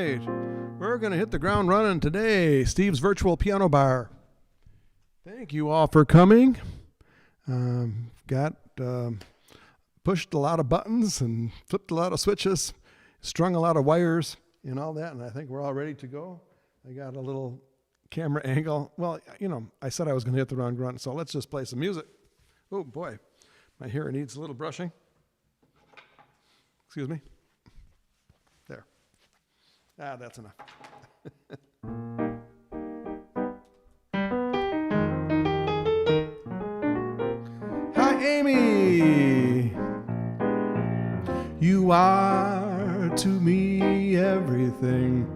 right. We're going to hit the ground running today. Steve's Virtual Piano Bar. Thank you all for coming. Pushed a lot of buttons and flipped a lot of switches, strung a lot of wires and all that, and I think we're all ready to go. I got a little camera angle. Well, you know, I said I was going to hit the ground running, so let's just play some music. Oh, boy. My hair needs a little brushing. Excuse me. There. That's enough. Hi, Amy. You are to me everything.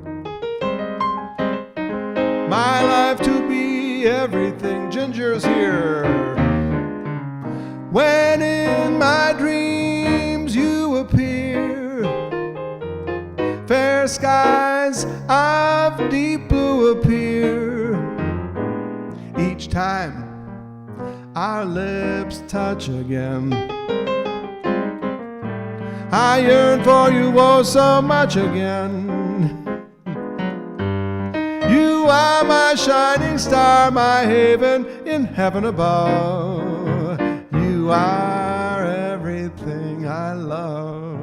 My life to be everything. Ginger's here. When in my dreams you appear, fair skies of deep blue appear. Each time our lips touch again, I yearn for you oh so much again. You are my shining star, my haven in heaven above. You are everything I love.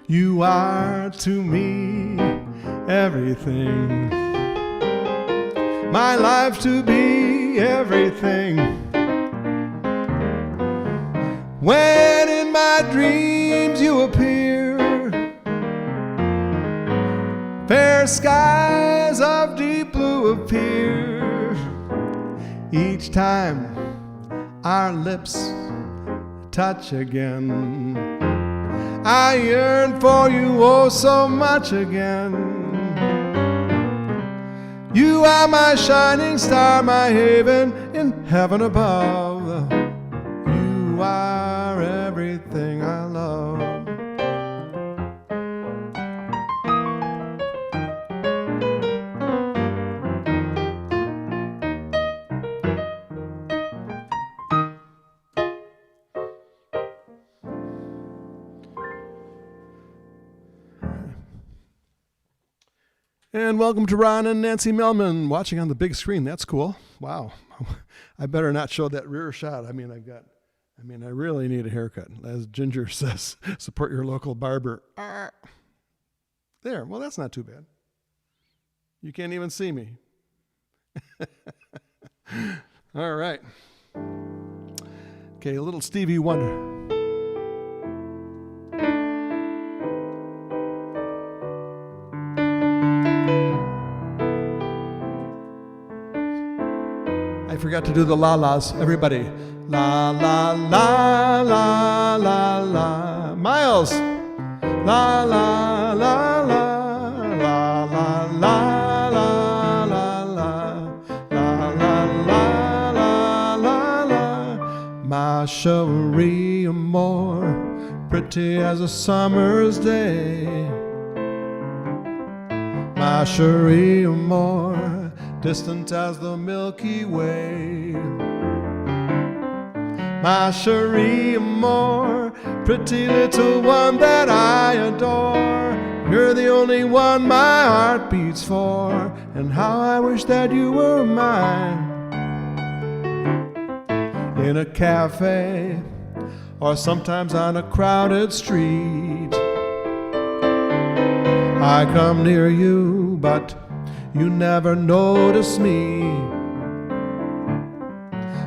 You are to me everything. My life to be everything. When in my dreams you appear, fair skies of deep blue appear. Each time our lips touch again, I yearn for you oh so much again. You are my shining star, my haven in heaven above. You are everything I love. And welcome to Ron and Nancy Melman watching on the big screen. That's cool. Wow. I better not show that rear shot. I really need a haircut. As Ginger says, support your local barber. There. Well, that's not too bad. You can't even see me. All right. Okay, a little Stevie Wonder. I forgot to do the la-las. Everybody. La, la, la, la, la, la. Miles. La, la, la, la, la, la, la, la, la, la. La, la, la, la, la, la. Ma cherie amour, pretty as a summer's day. Ma cherie amour, distant as the Milky Way. Ma cherie amour, pretty little one that I adore. You're the only one my heart beats for, and how I wish that you were mine. In a cafe, or sometimes on a crowded street, I come near you, but you never notice me.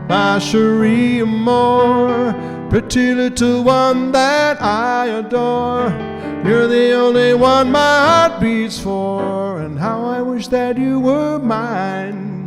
my cherie amour, pretty little one that I adore. You're the only one my heart beats for, and how I wish that you were mine.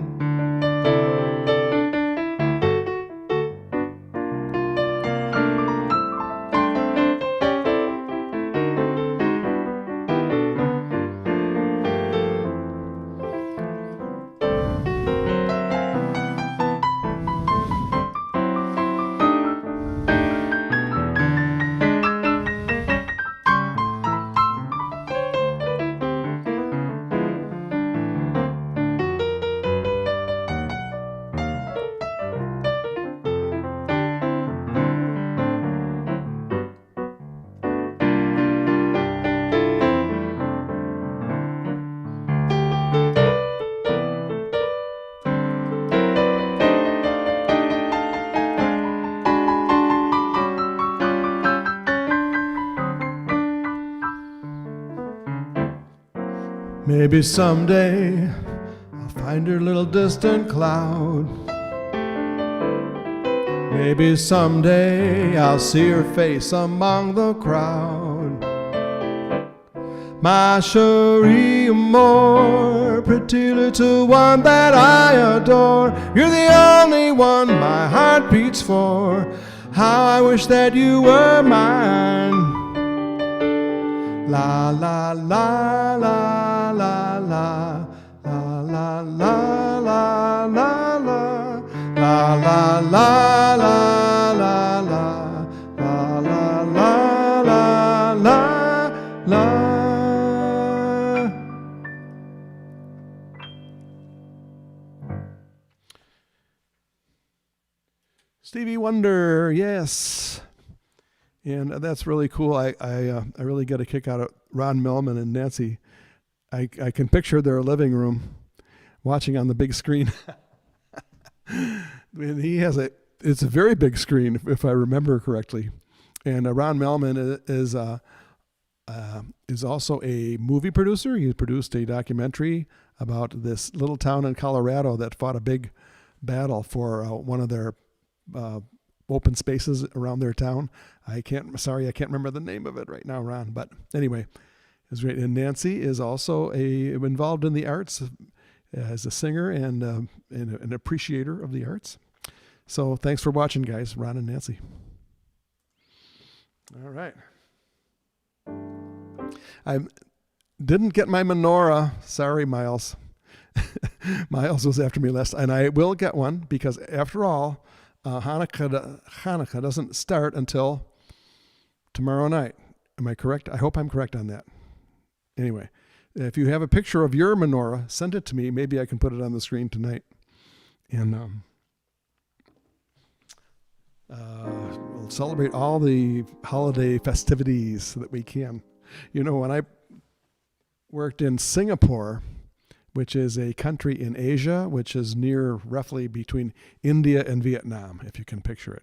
Maybe someday I'll find her little distant cloud. Maybe someday I'll see her face among the crowd. My cherie amour, pretty little one that I adore. You're the only one my heart beats for. How I wish that you were mine. La la la la la la la la la la la la la la la la la la la la. Stevie Wonder, yes. And that's really cool. I really get a kick out of Ron Millman and Nancy. I can picture their living room watching on the big screen. And it's a very big screen, if I remember correctly. And Ron Millman is also a movie producer. He produced a documentary about this little town in Colorado that fought a big battle for one of their open spaces around their town. I can't remember the name of it right now, Ron. But anyway, it's great. And Nancy is also involved in the arts as a singer and an appreciator of the arts. So thanks for watching, guys. Ron and Nancy. All right. I didn't get my menorah. Sorry, Miles. Miles was after me last, and I will get one because, after all, Hanukkah doesn't start until tomorrow night. Am I correct? I hope I'm correct on that. Anyway, if you have a picture of your menorah, send it to me. Maybe I can put it on the screen tonight. And we'll celebrate all the holiday festivities that we can. You know, when I worked in Singapore, which is a country in Asia, which is near roughly between India and Vietnam, if you can picture it.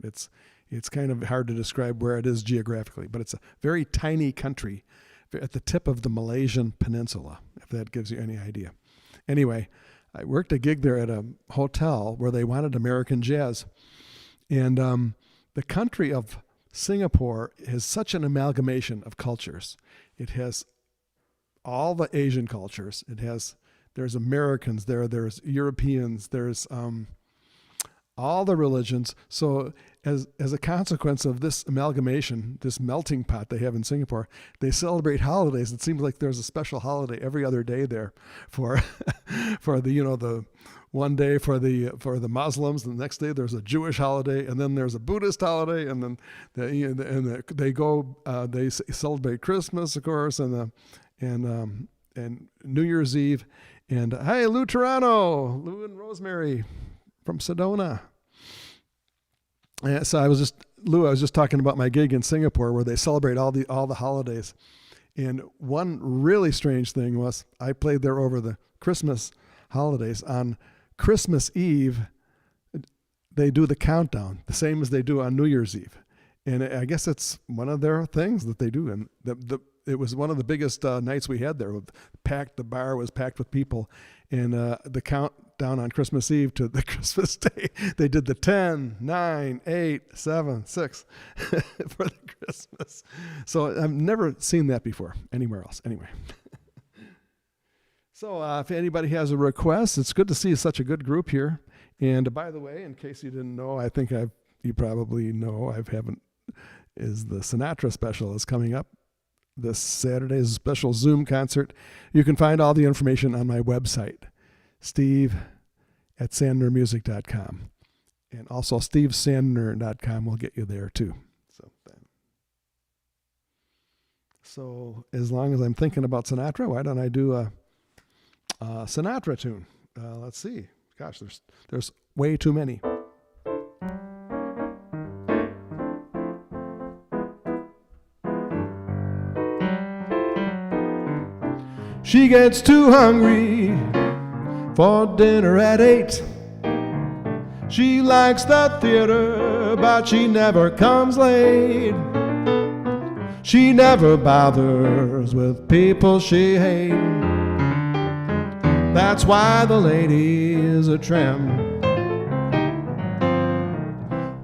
It's kind of hard to describe where it is geographically, but it's a very tiny country at the tip of the Malaysian peninsula, if that gives you any idea. Anyway, I worked a gig there at a hotel where they wanted American jazz. And the country of Singapore is such an amalgamation of cultures. It has all the Asian cultures. There's Americans there, there's Europeans, there's all the religions. So as a consequence of this amalgamation, this melting pot they have in Singapore, they celebrate holidays. It seems like there's a special holiday every other day there for the one day for the Muslims, the next day there's a Jewish holiday, and then there's a Buddhist holiday, and then they celebrate Christmas, of course, and New Year's Eve. And hey, Lou Toronto, Lou and Rosemary from Sedona. And so I was just talking about my gig in Singapore where they celebrate all the holidays. And one really strange thing was I played there over the Christmas holidays. On Christmas Eve, they do the countdown, the same as they do on New Year's Eve. And I guess it's one of their things that they do. And it was one of the biggest nights we had there. The bar was packed with people. And the countdown on Christmas Eve to the Christmas Day. They did the 10, 9, 8, 7, 6 for the Christmas. So I've never seen that before anywhere else. Anyway. So if anybody has a request, it's good to see such a good group here. And by the way, in case you didn't know, I think you probably know, is the Sinatra special is coming up this Saturday's special Zoom concert. You can find all the information on my website, steve@sandnermusic.com. And also stevesandner.com will get you there too. So as long as I'm thinking about Sinatra, why don't I do a Sinatra tune? Let's see. Gosh, there's way too many. She gets too hungry for dinner at 8. She likes the theater, but she never comes late. She never bothers with people she hates. That's why the lady is a tramp.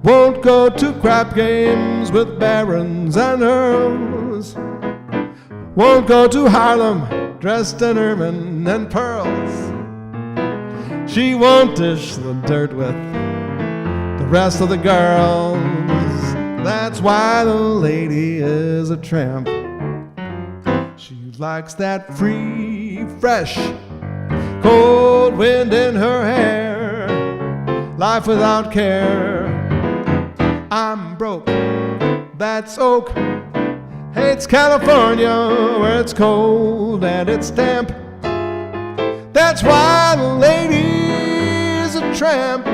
Won't go to crap games with barons and earls. Won't go to Harlem dressed in ermine and pearls. She won't dish the dirt with the rest of the girls. That's why the lady is a tramp. She likes that free, fresh, cold wind in her hair, life without care. I'm broke, that's oak, hates California where it's cold and it's damp. That's why the lady is a tramp.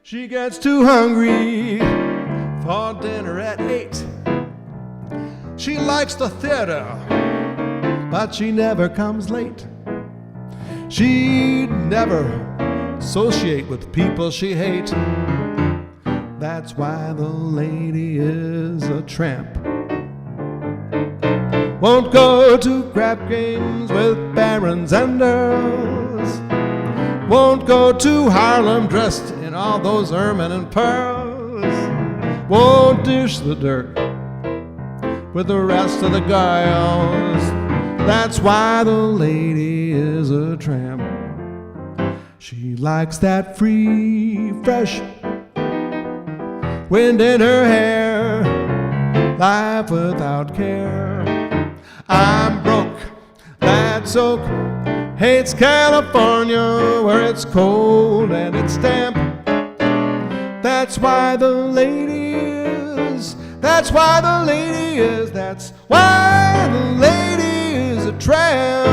She gets too hungry for dinner at 8. She likes the theater, but she never comes late. She'd never associate with people she hates. That's why the lady is a tramp. Won't go to crap games with barons and earls. Won't go to Harlem dressed in all those ermine and pearls. Won't dish the dirt with the rest of the girls. That's why the lady is a tramp. She likes that free, fresh wind in her hair, life without care. I'm broke, that's oak, hates California where it's cold and it's damp. That's why the lady is, that's why the lady is, that's why the lady is a tramp.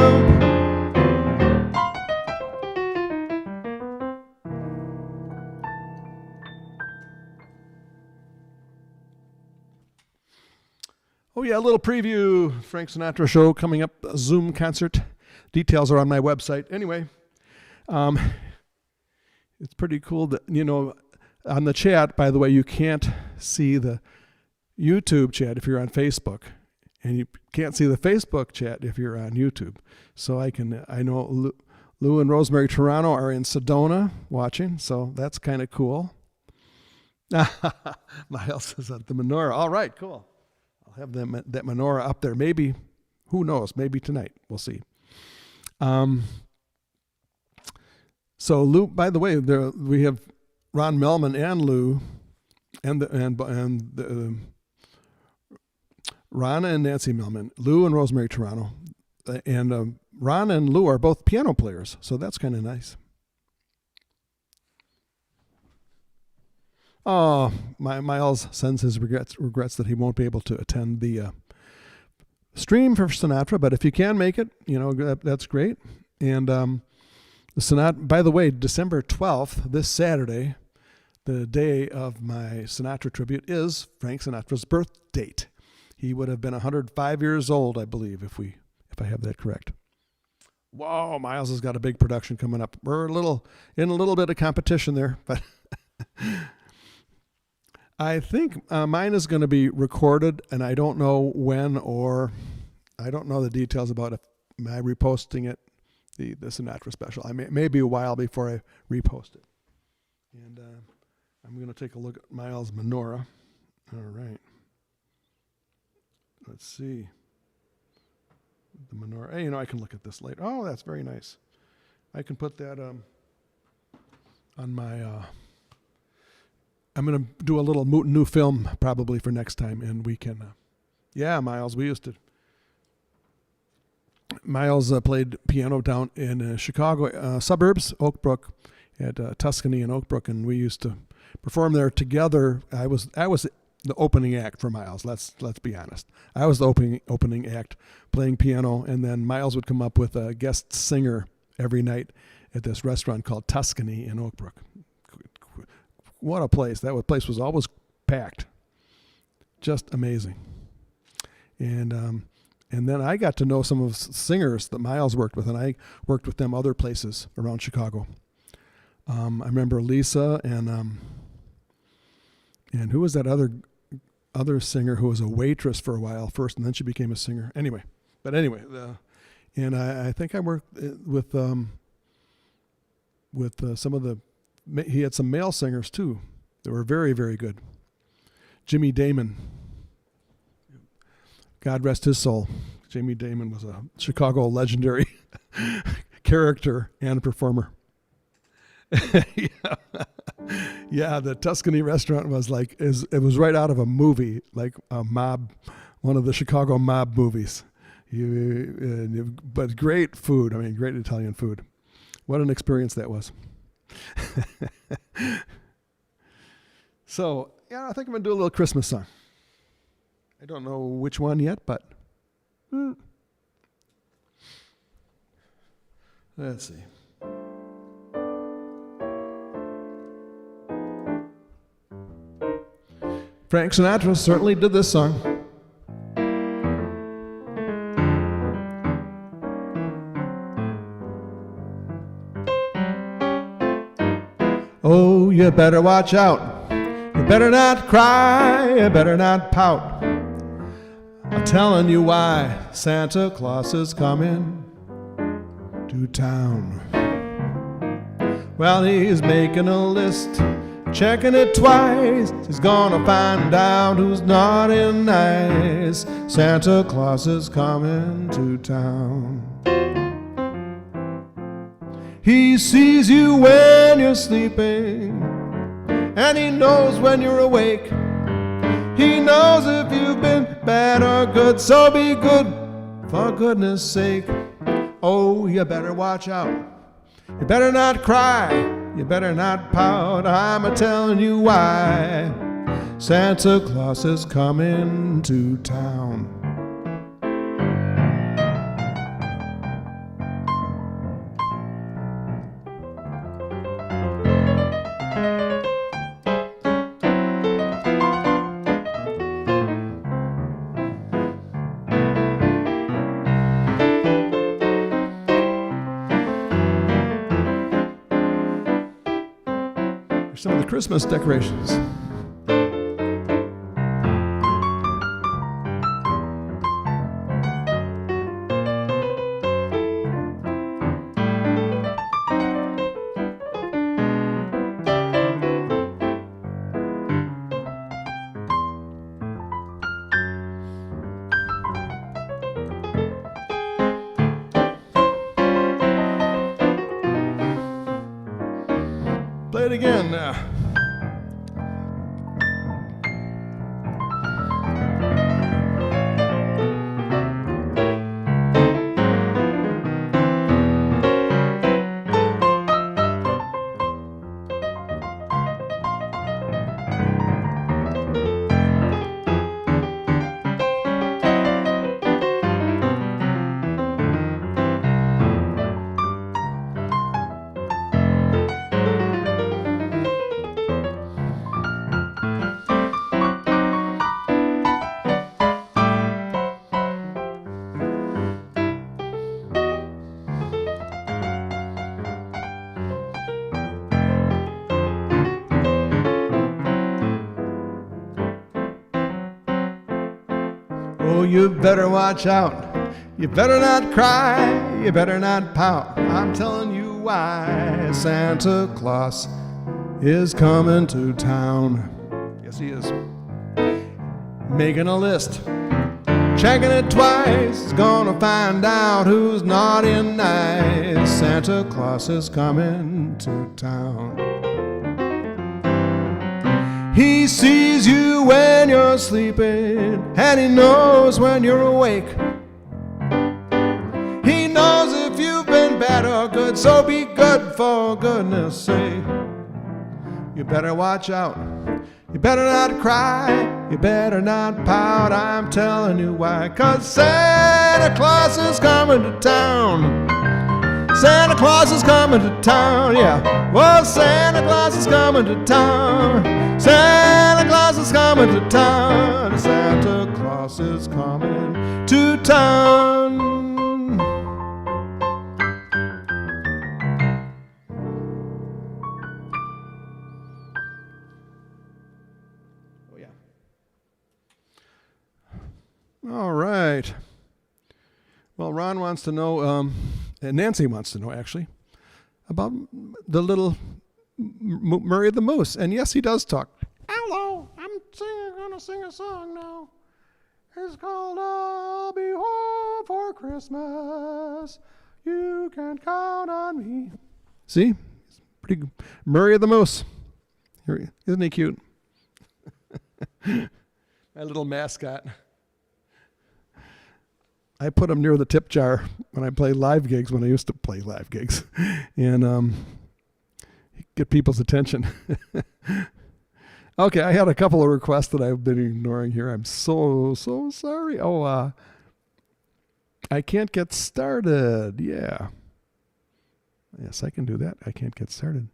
Oh yeah, a little preview, Frank Sinatra show coming up, a Zoom concert. Details are on my website. Anyway, it's pretty cool that, on the chat, by the way, you can't see the YouTube chat if you're on Facebook, and you can't see the Facebook chat if you're on YouTube. So I know Lou and Rosemary Toronto are in Sedona watching, so that's kind of cool. Miles is at the menorah. All right, cool. I'll have that menorah up there. Maybe, who knows? Maybe tonight. We'll see. So Lou, by the way, we have Ron Melman and Lou, and Ron and Nancy Melman, Lou and Rosemary Toronto, and Ron and Lou are both piano players, so that's kind of nice. Oh, Miles sends his regrets that he won't be able to attend the stream for Sinatra, but if you can make it, that's great. And the Sinatra, by the way, December 12th, this Saturday, the day of my Sinatra tribute, is Frank Sinatra's birth date. He would have been 105 years old, I believe, if I have that correct. Whoa, Miles has got a big production coming up. We're in a little bit of competition there, but I think mine is going to be recorded, and I don't know when, or I don't know the details about if I reposting it, the Sinatra special. I may be a while before I repost it. And I'm going to take a look at Miles' menorah. All right. Let's see. The menorah. Hey, I can look at this later. Oh, that's very nice. I can put that on my... I'm going to do a little new film probably for next time, and we can... yeah, Miles, Miles played piano down in Chicago suburbs, Oak Brook, at Tuscany and Oak Brook, and we used to perform there together. I was the opening act for Miles. Let's be honest. I was the opening act playing piano, and then Miles would come up with a guest singer every night at this restaurant called Tuscany in Oak Brook. What a place. That place was always packed. Just amazing. And then I got to know some of the singers that Miles worked with, and I worked with them other places around Chicago. I remember Lisa and who was that other singer who was a waitress for a while first, and then she became a singer. Anyway, and I think I worked with some of the. He had some male singers too that were very, very good. Jimmy Damon, God rest his soul. Jimmy Damon was a Chicago legendary character and performer. Yeah, the Tuscany restaurant was it was right out of a movie, like a mob, one of the Chicago mob movies. But great food. I mean, great Italian food. What an experience that was. So, I think I'm going to do a little Christmas song. I don't know which one yet, but let's see. Frank Sinatra certainly did this song. Oh, you better watch out. You better not cry. You better not pout. I'm telling you why. Santa Claus is coming to town. Well, he's making a list, checking it twice. He's gonna find out who's naughty and nice. Santa Claus is coming to town. He sees you when you're sleeping, and he knows when you're awake. He knows if you've been bad or good, so be good, for goodness sake. Oh, you better watch out. You better not cry. You better not pout. I'm a-telling you why. Santa Claus is coming to town. Some of the Christmas decorations. again. Oh, you better watch out. You better not cry. You better not pout. I'm telling you why. Santa Claus is coming to town. Yes, he is. Making a list. Checking it twice. Gonna find out who's naughty and nice. Santa Claus is coming to town. He sees you when you're sleeping, and he knows when you're awake. He knows if you've been bad or good, so be good for goodness sake. You better watch out. You better not cry. You better not pout. I'm telling you why. 'Cause Santa Claus is coming to town. Santa Claus is coming to town, yeah. Well, Santa Claus is coming to town. Santa Claus is coming to town. Santa Claus is coming to town. Oh, yeah. All right. Well, Ron wants to know, and Nancy wants to know, actually, about the little Murray the Moose. And yes, he does talk. Hello, I'm going to sing a song now. It's called I'll Be Home for Christmas. You can count on me. See? It's pretty good. Murray the Moose. Isn't he cute? My little mascot. I put him near the tip jar when I play live gigs, when I used to play live gigs, and get people's attention. Okay, I had a couple of requests that I've been ignoring here. I'm so sorry. Oh, I can't get started. Yeah. Yes, I can do that. I can't get started.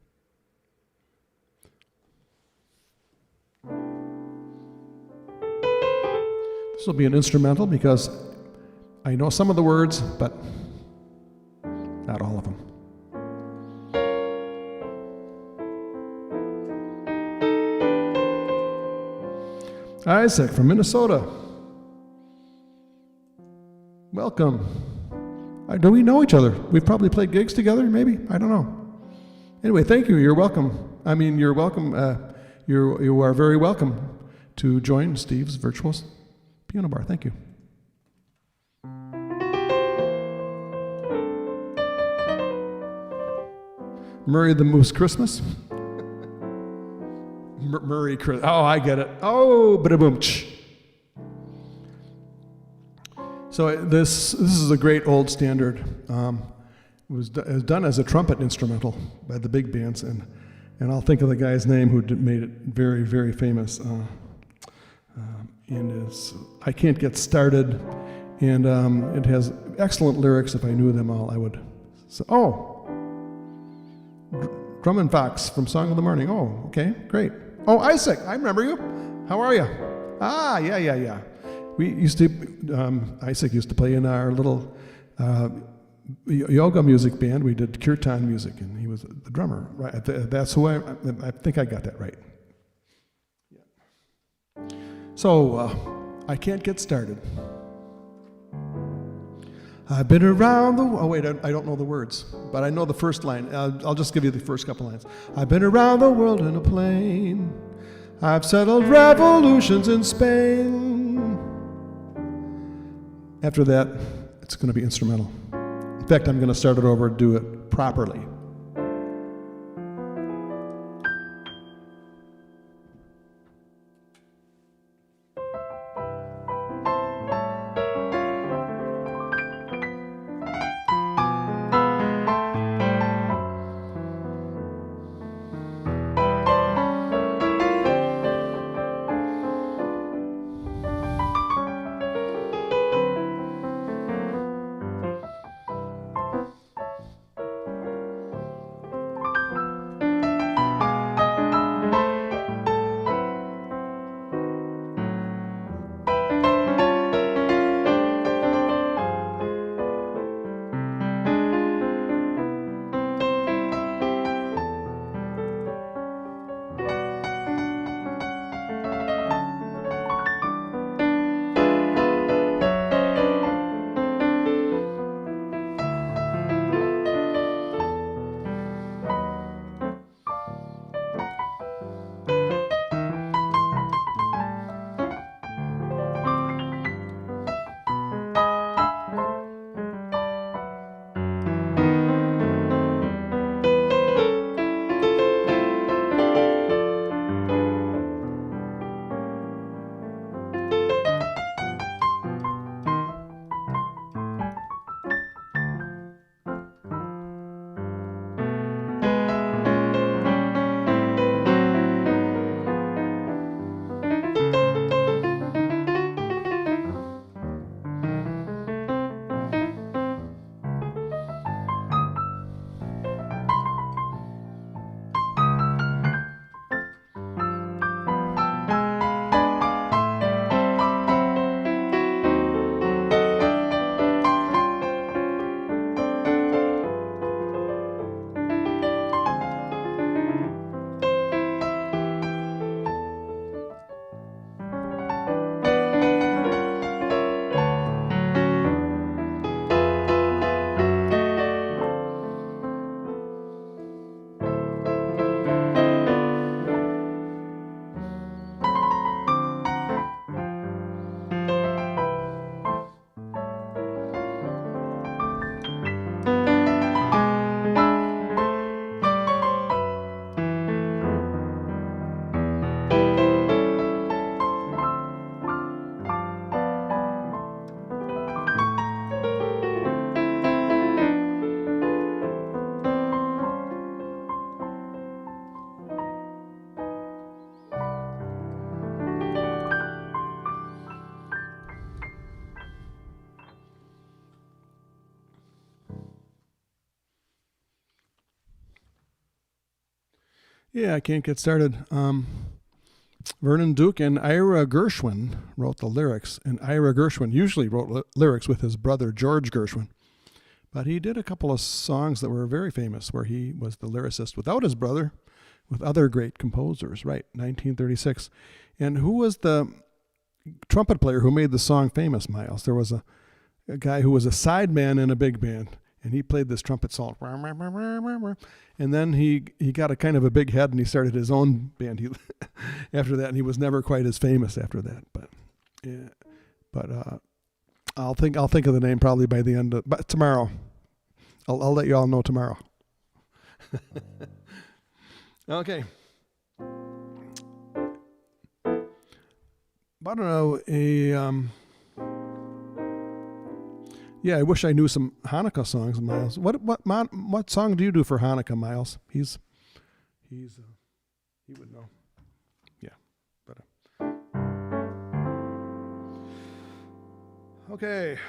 This will be an instrumental because I know some of the words, but not all of them. Isaac from Minnesota. Welcome. Do we know each other? We've probably played gigs together, maybe? I don't know. Anyway, thank you. You're welcome. I mean, you're welcome. You are very welcome to join Steve's virtual piano bar. Thank you. Murray the Moose Christmas. Murray Christmas. Oh, I get it. Oh, ba-da-boom. So this is a great old standard. It was done as a trumpet instrumental by the big bands, and I'll think of the guy's name who made it very, very famous. And it's I Can't Get Started, and it has excellent lyrics. If I knew them all, I would. So, Drummond Fox from Song of the Morning. Oh, okay, great. Oh, Isaac, I remember you. How are you? Ah, yeah. We used to, Isaac used to play in our little yoga music band. We did kirtan music, and he was the drummer. Right? That's who I think I got that right. Yeah. So, I Can't Get Started. I've been around the... Oh, wait, I don't know the words, but I know the first line. I'll just give you the first couple lines. I've been around the world in a plane. I've settled revolutions in Spain. After that, it's going to be instrumental. In fact, I'm going to start it over and do it properly. Yeah, I can't get started. Vernon Duke and Ira Gershwin wrote the lyrics, and Ira Gershwin usually wrote lyrics with his brother George Gershwin. But he did a couple of songs that were very famous where he was the lyricist without his brother, with other great composers, right, 1936. And who was the trumpet player who made the song famous, Miles? There was a guy who was a sideman in a big band, and he played this trumpet solo. And then he got a kind of a big head, and he started his own band after that, and he was never quite as famous after that. But yeah, I'll think of the name probably by the end of tomorrow. I'll let you all know tomorrow. Okay. I don't know, yeah, I wish I knew some Hanukkah songs, Miles. What song do you do for Hanukkah, Miles? He would know. Yeah, but okay.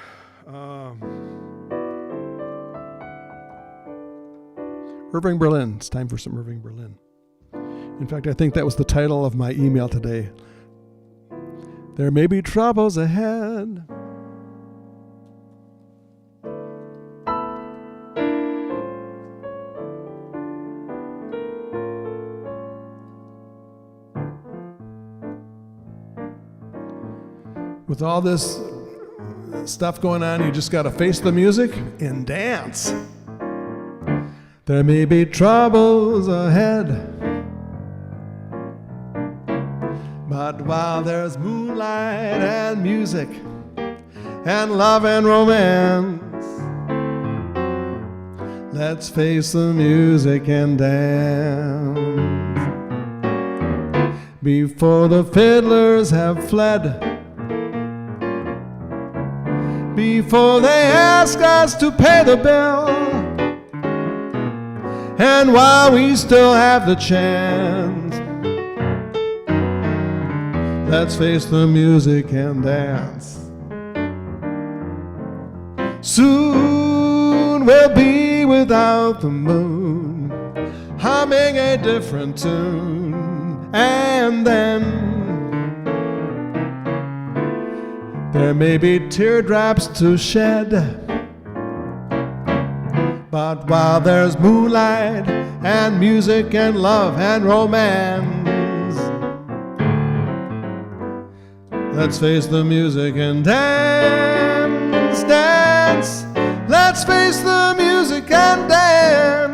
Irving Berlin. It's time for some Irving Berlin. In fact, I think that was the title of my email today. There may be troubles ahead. With all this stuff going on, you just got to face the music and dance. There may be troubles ahead, but while there's moonlight and music and love and romance, let's face the music and dance. Before the fiddlers have fled, before they ask us to pay the bill, and while we still have the chance, let's face the music and dance. Soon we'll be without the moon, humming a different tune, and then there may be teardrops to shed, but while there's moonlight and music and love and romance, let's face the music and dance, dance. Let's face the music and dance.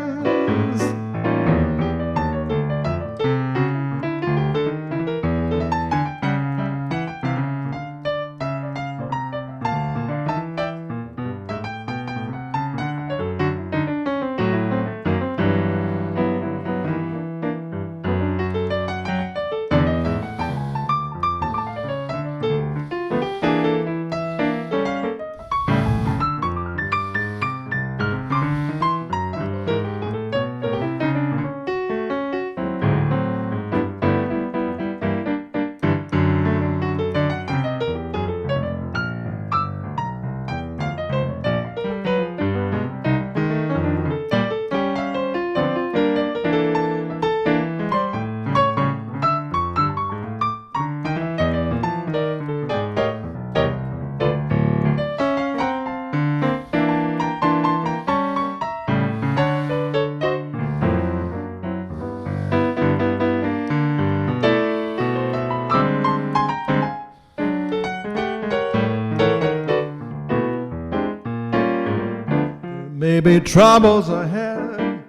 Maybe troubles ahead,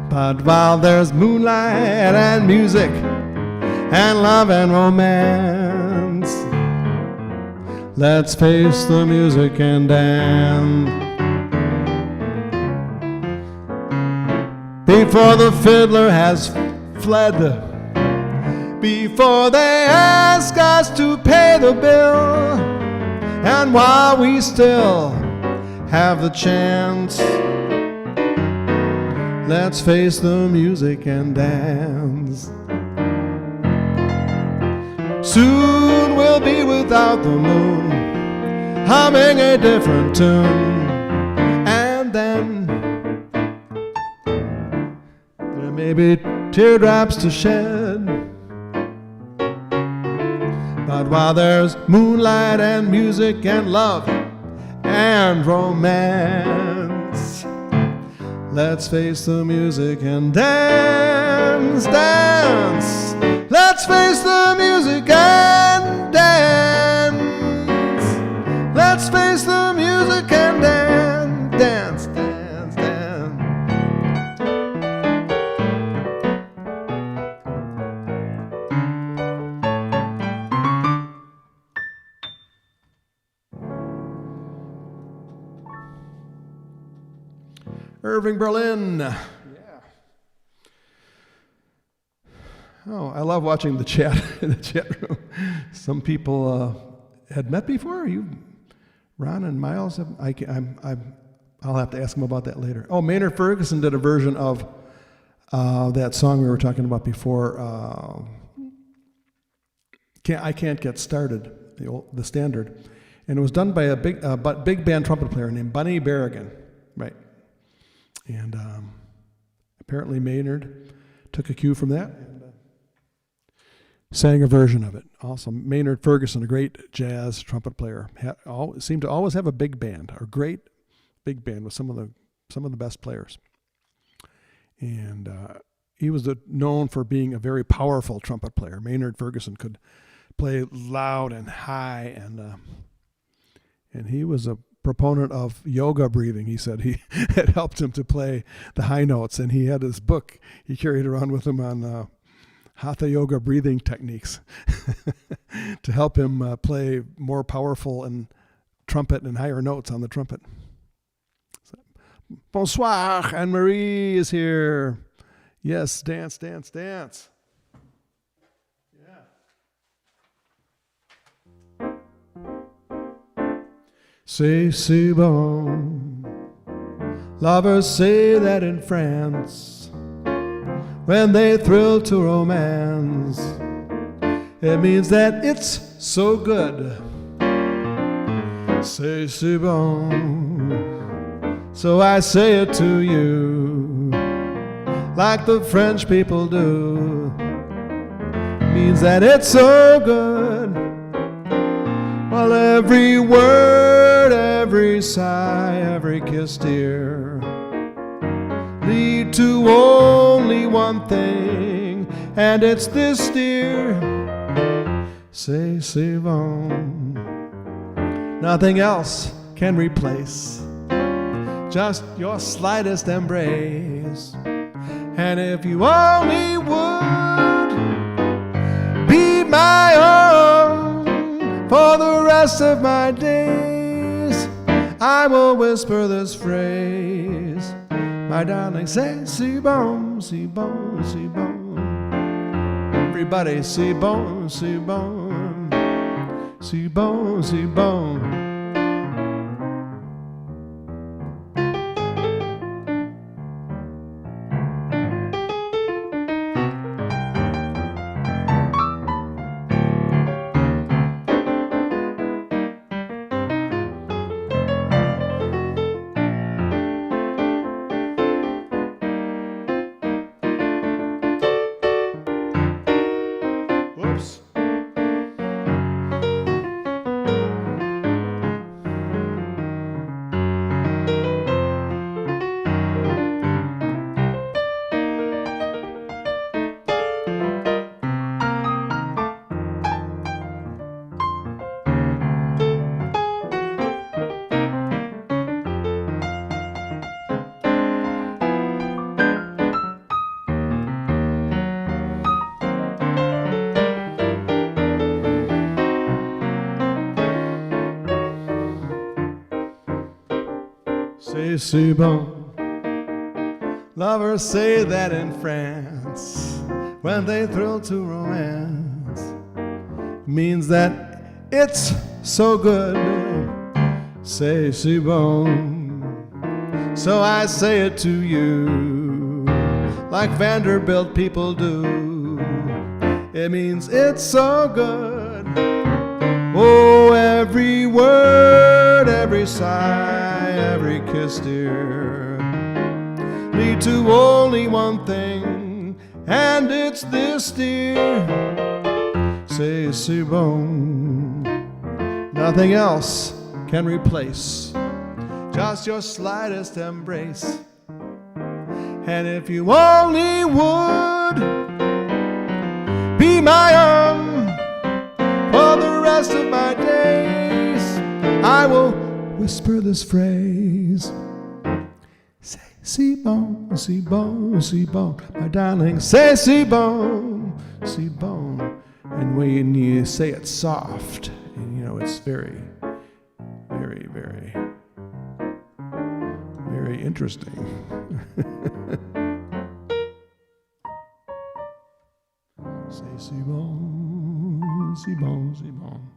but while there's moonlight and music and love and romance, let's face the music and dance. Before the fiddler has fled, before they ask us to pay the bill, and while we still have the chance, let's face the music and dance. Soon we'll be without the moon, humming a different tune, and then maybe teardrops to shed. But while there's moonlight and music and love and romance, let's face the music and dance, dance. Let's face the music and dance. Let's face the music and dance, dance, dance, dance. Irving Berlin. Yeah. Oh, I love watching the chat in the chat room. Some people had met before. You, Ron and Miles. I'll have to ask them about that later. Oh, Maynard Ferguson did a version of that song we were talking about before. I Can't Get Started, the standard, and it was done by a big band trumpet player named Bunny Berrigan, right? And apparently Maynard took a cue from that and sang a version of it. Also, Maynard Ferguson, a great jazz trumpet player, seemed to always have a big band, or great big band with some of the best players. And he was known for being a very powerful trumpet player. Maynard Ferguson could play loud and high, and he was a proponent of yoga breathing. He said it helped him to play the high notes, and he had his book he carried around with him on hatha yoga breathing techniques to help him play more powerful and trumpet and higher notes on the trumpet. So, bonsoir, Anne-Marie is here. Yes, dance, dance, dance. C'est bon. Lovers say that in France when they thrill to romance. It means that it's so good. C'est bon. So I say it to you like the French people do. Means that it's so good. Well, every word, every sigh, every kiss, dear, lead to only one thing, and it's this, dear. C'est bon. Nothing else can replace just your slightest embrace. And if you only would be my own for the rest of my days, I will whisper this phrase, my darling, say, c'est bon, c'est bon, c'est bon. Everybody, c'est bon, c'est bon, c'est bon, c'est bon. C'est bon. Lovers say that in France when they thrill to romance. Means that it's so good. C'est bon. So I say it to you like Vanderbilt people do. It means it's so good. Oh, every word, every sigh, every kiss, dear, lead to only one thing, and it's this dear, c'est si bon. Nothing else can replace just your slightest embrace. And if you only would be my own for the rest of my days, I will whisper this phrase. Say, si bon, si bon, si bon, my darling, say si bon, si bon. And when you say it soft, and you know it's very, very, very, very interesting. Say si bon, si bon, si bon.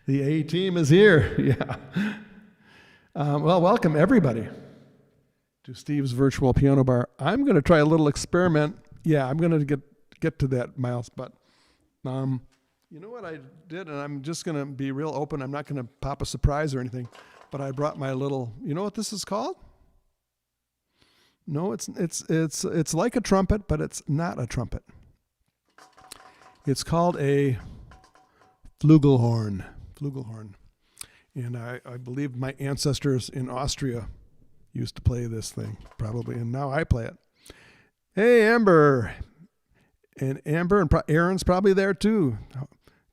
The A team is here. Yeah. Well, welcome everybody to Steve's Virtual Piano Bar. I'm going to try a little experiment. Yeah, I'm going to get to that, Miles. But you know what I did, and I'm just going to be real open. I'm not going to pop a surprise or anything. But I brought my little. You know what this is called? No, it's like a trumpet, but it's not a trumpet. It's called a flugelhorn. Flugelhorn. And I believe my ancestors in Austria used to play this thing, probably, and now I play it. Hey, Amber. And Aaron's probably there too.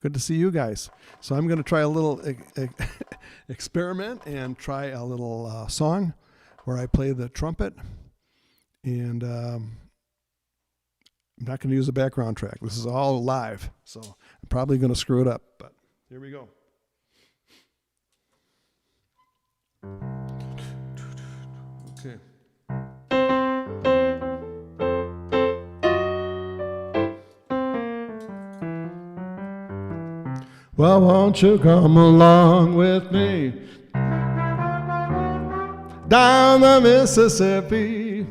Good to see you guys. So I'm going to try a little experiment and try a little song where I play the trumpet. And I'm not going to use a background track. This is all live, so I'm probably going to screw it up, but here we go. Okay. Well, won't you come along with me down the Mississippi?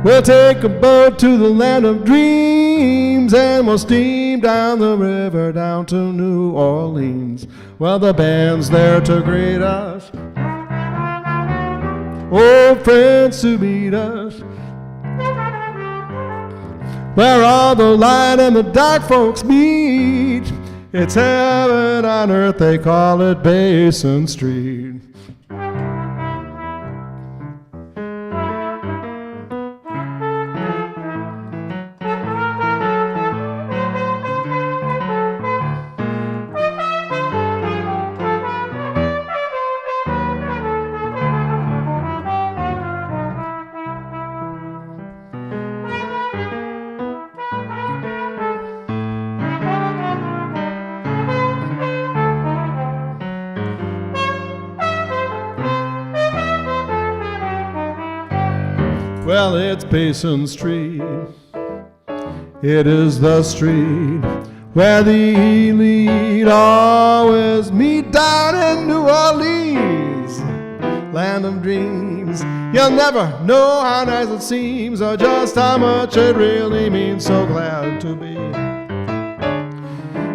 We'll take a boat to the land of dreams, and we'll steam down the river down to New Orleans. Well, the band's there to greet us, old friends to meet us, where all the light and the dark folks meet. It's heaven on earth, they call it Basin Street. Well, it's Basin Street. It is the street where the elite always meet down in New Orleans, land of dreams. You'll never know how nice it seems or just how much it really means. So glad to be.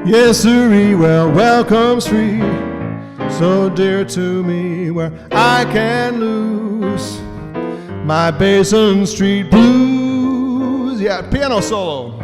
Yes, sirree, well, welcome street, so dear to me, where I can lose my Basin Street blues. Yeah, piano solo.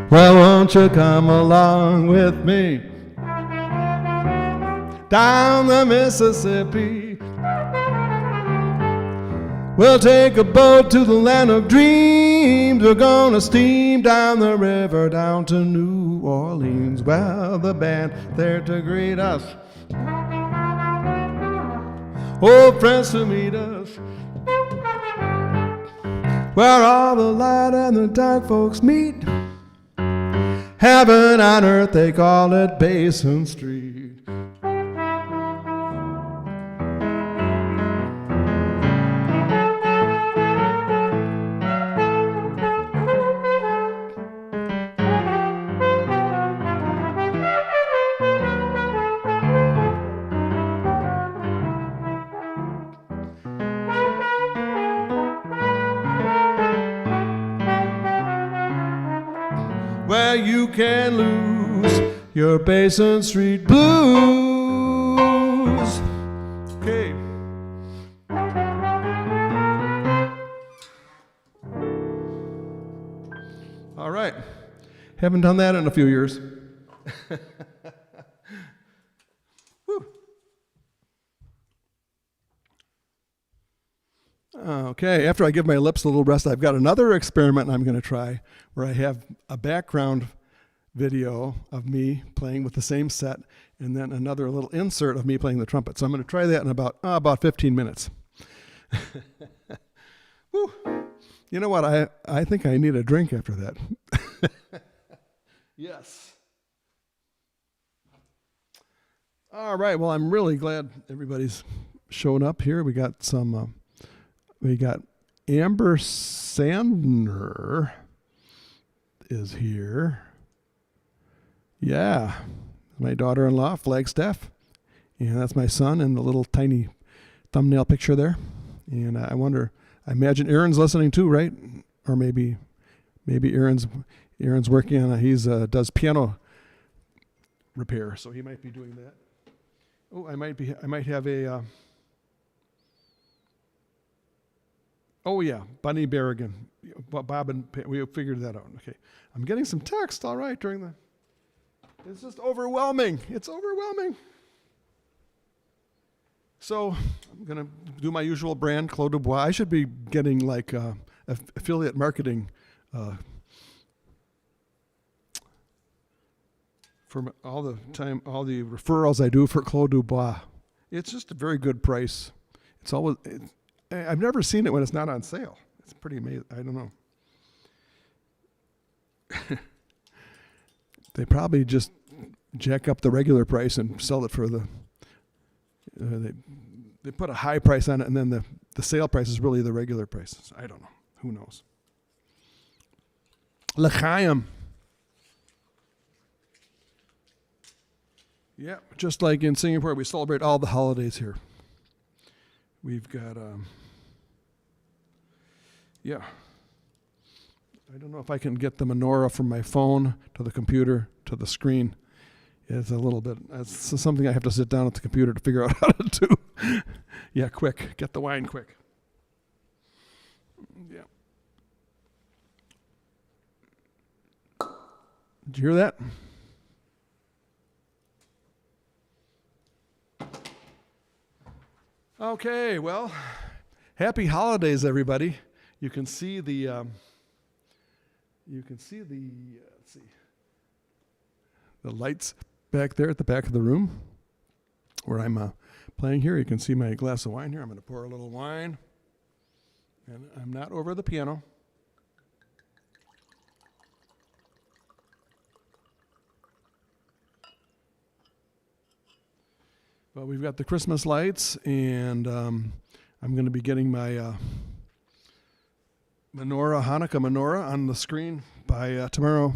Well, won't you come along with me down the Mississippi? We'll take a boat to the land of dreams. We're gonna steam down the river down to New Orleans. Well, the band there to greet us, old friends to meet us, where all the light and the dark folks meet. Heaven on earth, they call it Basin Street. why you can lose your Basin Street blues. Okay. All right. Haven't done that in a few years. Whew. Okay, after I give my lips a little rest, I've got another experiment I'm going to try where I have a background video of me playing with the same set and then another little insert of me playing the trumpet. So I'm going to try that in about 15 minutes. Whew. You know what? I think I need a drink after that. Yes. All right. Well, I'm really glad everybody's shown up here. We got Amber Sandner is here. Yeah. My daughter-in-law, Flagstaff. And that's my son in the little tiny thumbnail picture there. And I imagine Aaron's listening too, right? Or maybe Aaron's working on does piano repair, so he might be doing that. Oh, I might have a oh yeah, Bunny Berrigan. Bob and we figured that out. Okay. I'm getting some text, all right, it's just overwhelming. It's overwhelming. So I'm going to do my usual brand, Claude Dubois. I should be getting like affiliate marketing for all the referrals I do for Claude Dubois. It's just a very good price. I've never seen it when it's not on sale. It's pretty amazing. I don't know. They probably just jack up the regular price and sell it for the... They put a high price on it, and then the sale price is really the regular price. I don't know. Who knows? L'chaim. Yeah, just like in Singapore, we celebrate all the holidays here. We've got, yeah. I don't know if I can get the menorah from my phone to the computer to the screen. It's a little bit, it's something I have to sit down at the computer to figure out how to do. Yeah, quick. Get the wine quick. Yeah. Did you hear that? Okay, well, happy holidays, everybody. You can see the, let's see, the lights back there at the back of the room where I'm playing here. You can see my glass of wine here. I'm going to pour a little wine, and I'm not over the piano. But we've got the Christmas lights, and I'm going to be getting my Hanukkah menorah on the screen by tomorrow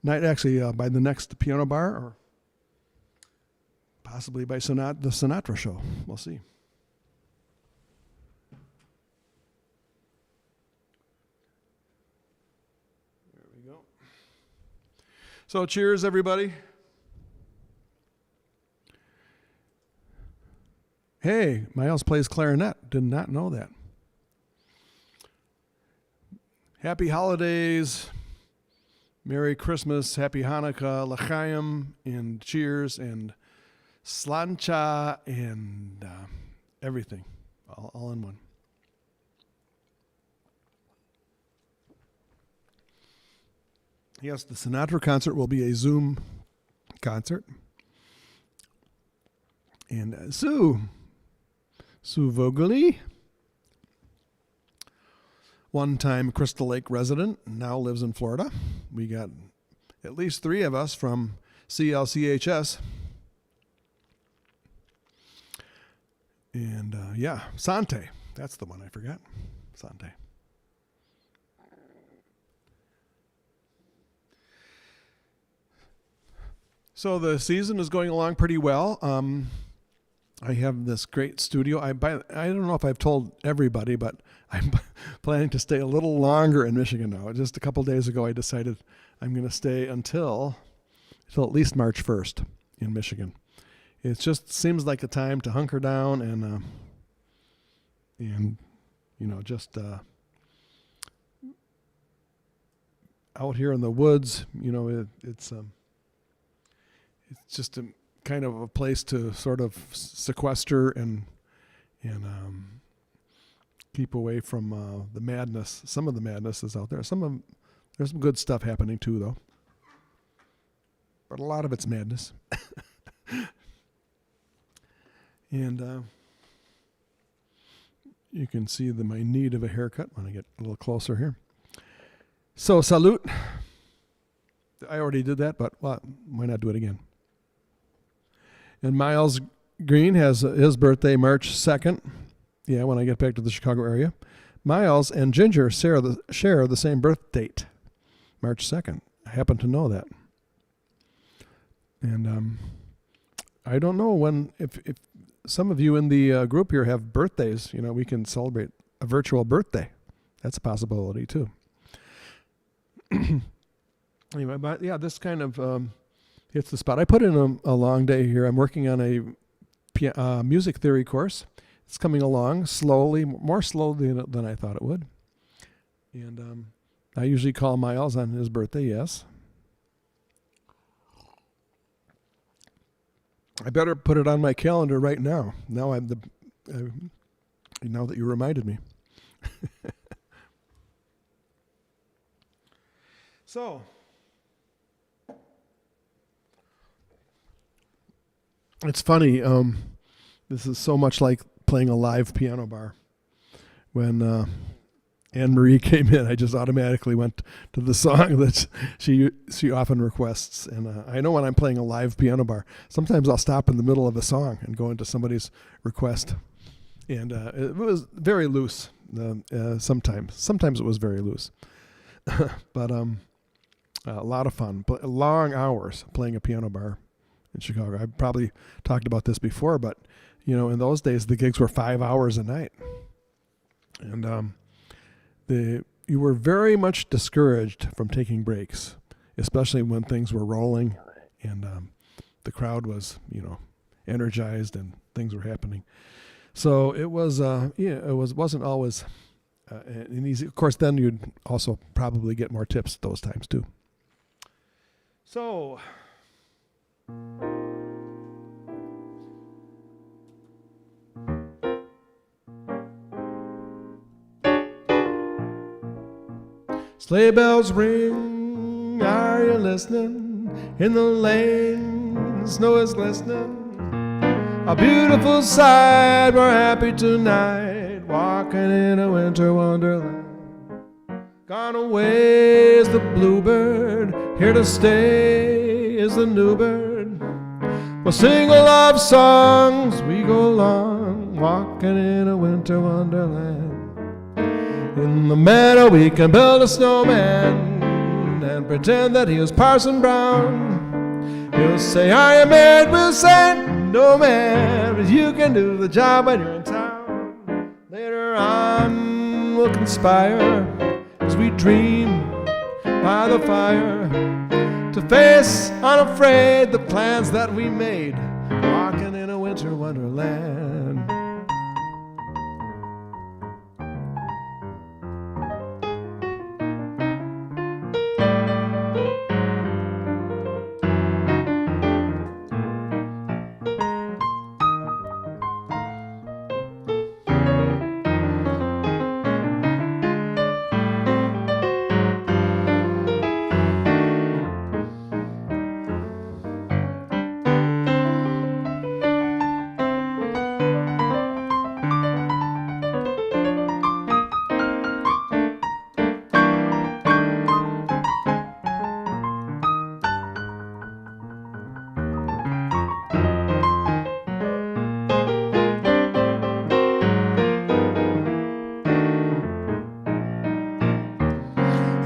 night, actually by the next piano bar, or possibly by the Sinatra show. We'll see. There we go. So cheers, everybody. Hey, Miles plays clarinet. Did not know that. Happy holidays. Merry Christmas. Happy Hanukkah. L'chaim. And cheers. And slancha. And everything. All in one. Yes, the Sinatra concert will be a Zoom concert. And Sue Vogeli, one-time Crystal Lake resident, now lives in Florida. We got at least 3 of us from CLCHS. And Sante, that's the one I forgot. Sante. So the season is going along pretty well. I have this great studio. I don't know if I've told everybody, but I'm planning to stay a little longer in Michigan now. Just a couple days ago, I decided I'm going to stay until at least March 1st in Michigan. It just seems like a time to hunker down and just out here in the woods. It's just a kind of a place to sort of sequester and keep away from the madness. Some of the madness is out there. There's some good stuff happening too, though. But a lot of it's madness. And you can see my need of a haircut when I get a little closer here. So, salute. I already did that, but why not do it again? And Miles Green has his birthday March 2nd. Yeah, when I get back to the Chicago area. Miles and Ginger share the same birth date, March 2nd. I happen to know that. And I don't know if some of you in the group here have birthdays. We can celebrate a virtual birthday. That's a possibility too. Anyway, but yeah, this kind of hits the spot. I put in a long day here. I'm working on a music theory course. It's coming along slowly, more slowly than I thought it would. And I usually call Miles on his birthday, yes. I better put it on my calendar right now. Now now that you reminded me. So, it's funny. This is so much like playing a live piano bar. When Anne-Marie came in, I just automatically went to the song that she often requests. And I know when I'm playing a live piano bar, sometimes I'll stop in the middle of a song and go into somebody's request. And it was very loose sometimes. Sometimes it was very loose. But a lot of fun. Long hours playing a piano bar in Chicago. I probably talked about this before, but in those days the gigs were 5 hours a night. And you were very much discouraged from taking breaks, especially when things were rolling and the crowd was, energized and things were happening. So it was, wasn't always an easy. Of course, then you'd also probably get more tips those times too. So. Sleigh bells ring, are you listening? In the lane, snow is glistening. A beautiful sight, we're happy tonight, walking in a winter wonderland. Gone away is the bluebird, here to stay is the new bird. We'll sing a love song as we go along, walking in a winter wonderland. In the meadow we can build a snowman and pretend that he is Parson Brown. He'll say, I am mad, we'll say, no man, but you can do the job when you're in town. Later on we'll conspire as we dream by the fire to face unafraid the plans that we made, walking in a winter wonderland.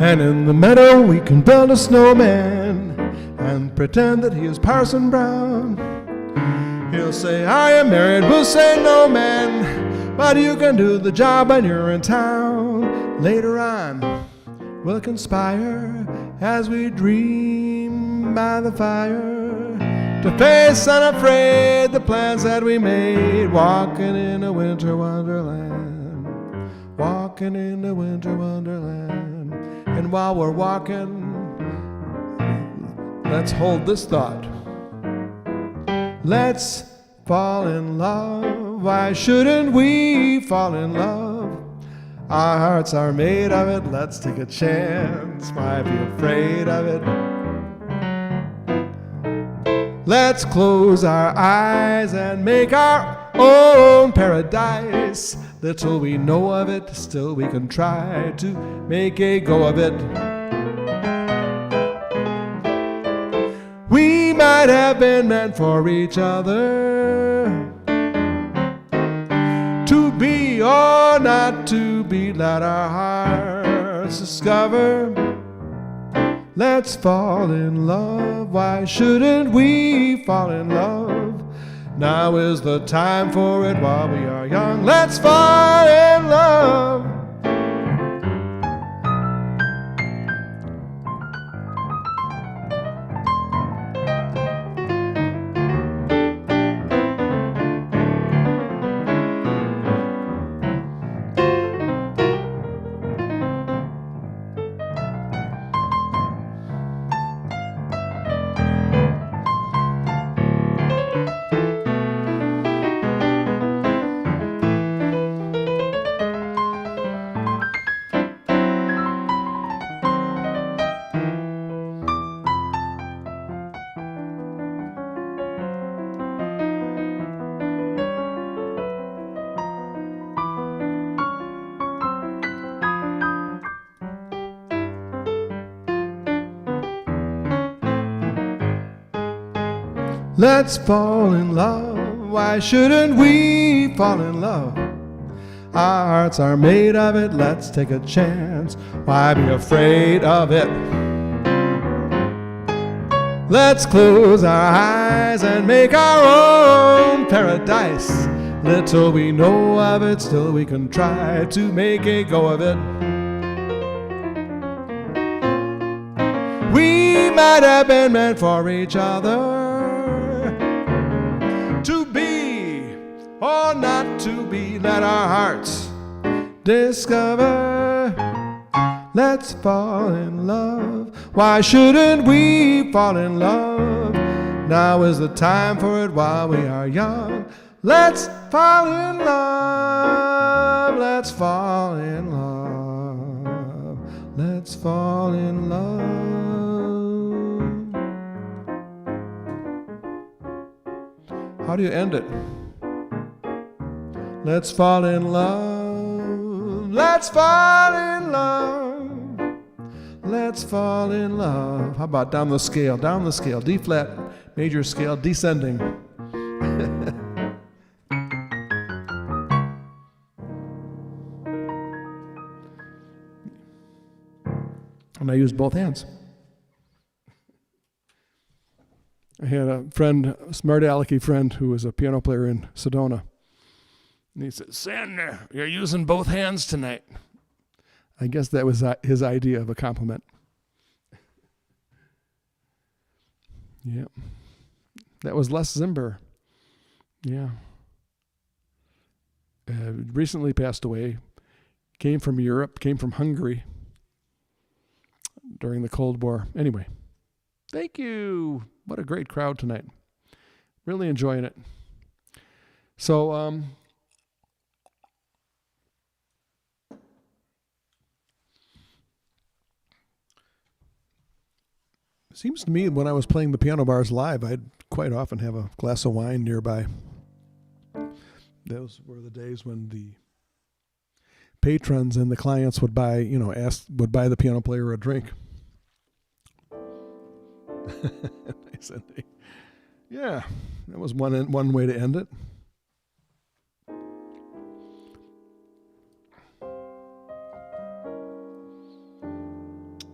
And in the meadow we can build a snowman and pretend that he is Parson Brown. He'll say, I am married. We'll say, no, man, but you can do the job when you're in town. Later on, we'll conspire as we dream by the fire to face unafraid the plans that we made, walking in a winter wonderland, walking in a winter wonderland. And while we're walking, let's hold this thought. Let's fall in love. Why shouldn't we fall in love? Our hearts are made of it. Let's take a chance. Why be afraid of it? Let's close our eyes and make our own paradise. Little we know of it, still we can try to make a go of it. We might have been meant for each other, to be or not to be, let our hearts discover. Let's fall in love. Why shouldn't we fall in love? Now is the time for it while we are young. Let's fall in love. Let's fall in love. Why shouldn't we fall in love? Our hearts are made of it. Let's take a chance. Why be afraid of it? Let's close our eyes and make our own paradise. Little we know of it, still we can try to make a go of it. We might have been meant for each other, to be or not to be, let our hearts discover. Let's fall in love. Why shouldn't we fall in love? Now is the time for it while we are young. Let's fall in love. Let's fall in love. Let's fall in love. How do you end it? Let's fall in love. Let's fall in love. Let's fall in love. How about down the scale? Down the scale. D flat, major scale, descending. And I use both hands. I had a friend, a smart alecky friend, who was a piano player in Sedona. And he said, Sander, you're using both hands tonight. I guess that was his idea of a compliment. Yeah. That was Les Zimber. Yeah. Recently passed away. Came from Europe, came from Hungary during the Cold War. Anyway, thank you. What a great crowd tonight. Really enjoying it. So, it seems to me when I was playing the piano bars live, I'd quite often have a glass of wine nearby. Those were the days when the patrons and the clients would buy, would buy the piano player a drink. Nice ending. Yeah, that was one way to end it.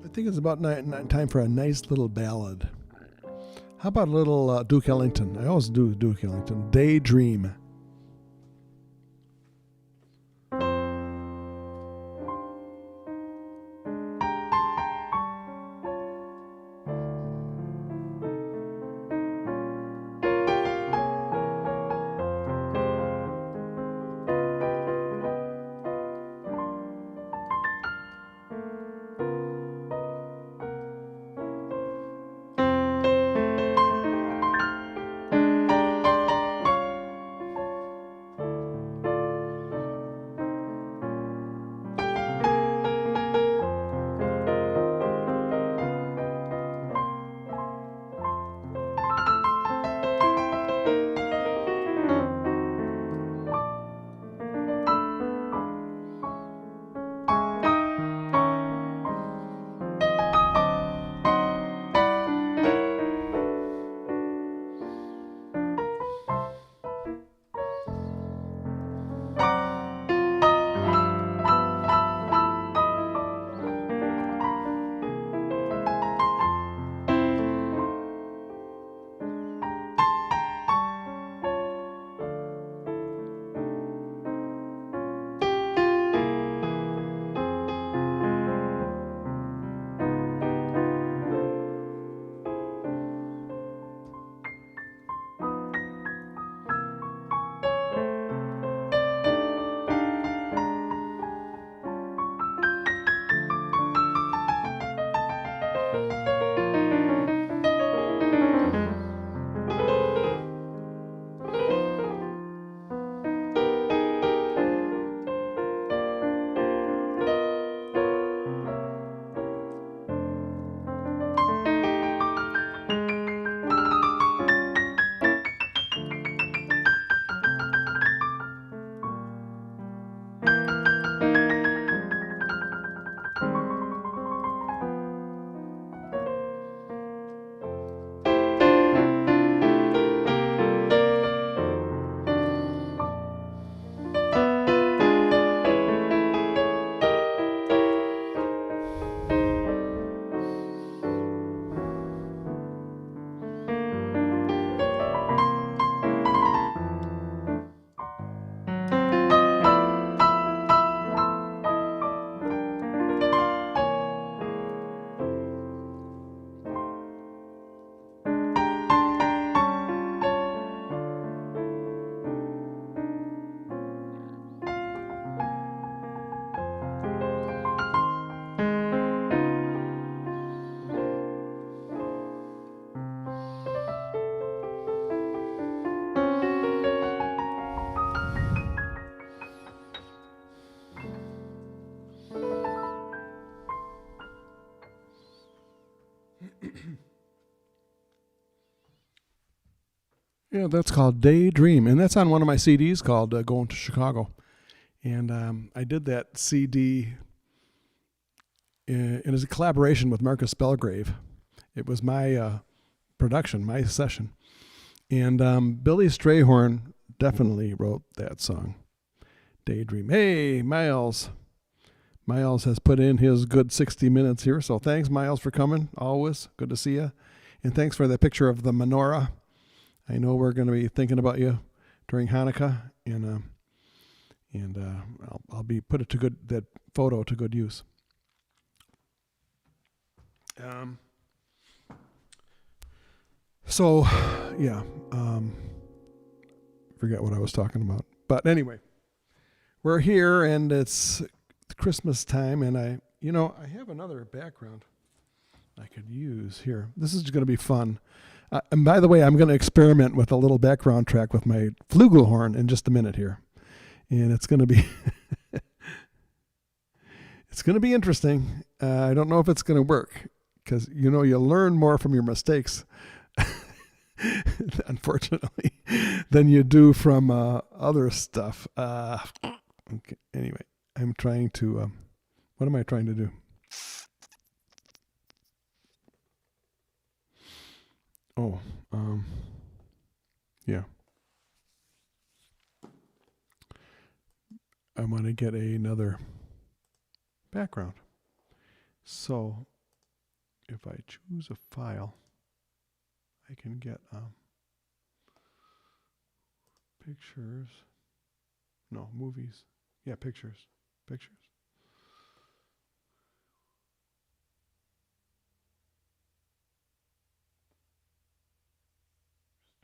I think it's about time for a nice little ballad. How about a little Duke Ellington? I always do Duke Ellington. Daydream. Yeah, that's called Daydream, and that's on one of my CDs called Going to Chicago. And I did that CD, and it was a collaboration with Marcus Belgrave. It was my production, my session. And Billy Strayhorn definitely wrote that song, Daydream. Hey, Miles. Miles has put in his good 60 minutes here, so thanks, Miles, for coming. Always good to see you. And thanks for the picture of the menorah. I know we're going to be thinking about you during Hanukkah, and I'll be put it to that photo to good use. Forget what I was talking about. But anyway, we're here, and it's Christmas time, and I have another background I could use here. This is going to be fun. And by the way, I'm going to experiment with a little background track with my flugelhorn in just a minute here. And it's going to be it's going to be interesting. I don't know if it's going to work because, you learn more from your mistakes, unfortunately, than you do from other stuff. Okay. Anyway, I'm trying to, what am I trying to do? Oh, yeah. I want to get another background. So if I choose a file, I can get pictures. No, movies. Yeah, pictures. Pictures.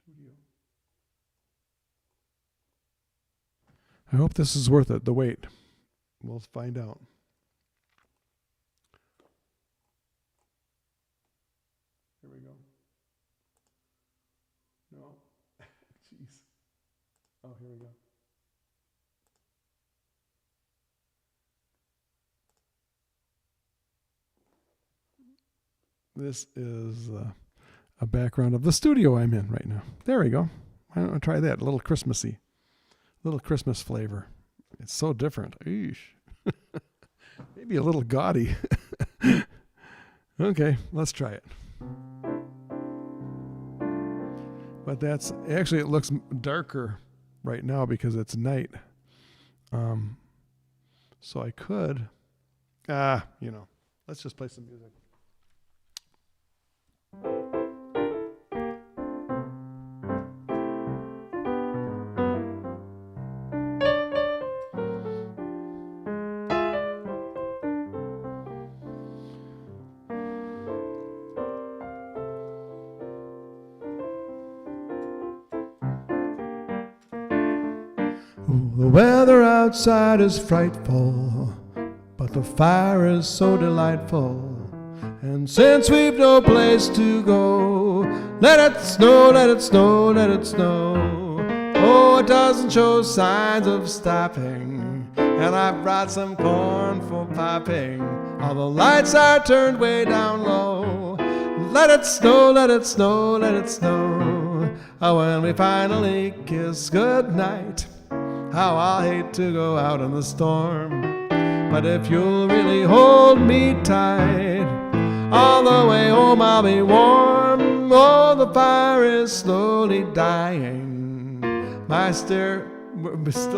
Studio. I hope this is worth it, the wait. We'll find out. Here we go. No. Jeez. Oh, here we go. This is a background of the studio I'm in right now. There we go. Why don't I try that? A little Christmassy. Little Christmas flavor. It's so different. Eesh. Maybe a little gaudy. Okay, let's try it. But that's actually, it looks darker right now because it's night. So I could, let's just play some music. The weather outside is frightful, but the fire is so delightful. And since we've no place to go, let it snow, let it snow, let it snow. Oh, it doesn't show signs of stopping, and I've brought some corn for popping. All the lights are turned way down low. Let it snow, let it snow, let it snow. Oh, when we finally kiss goodnight, how I'll hate to go out in the storm. But if you'll really hold me tight, all the way home I'll be warm. Oh, the fire is slowly dying. We're still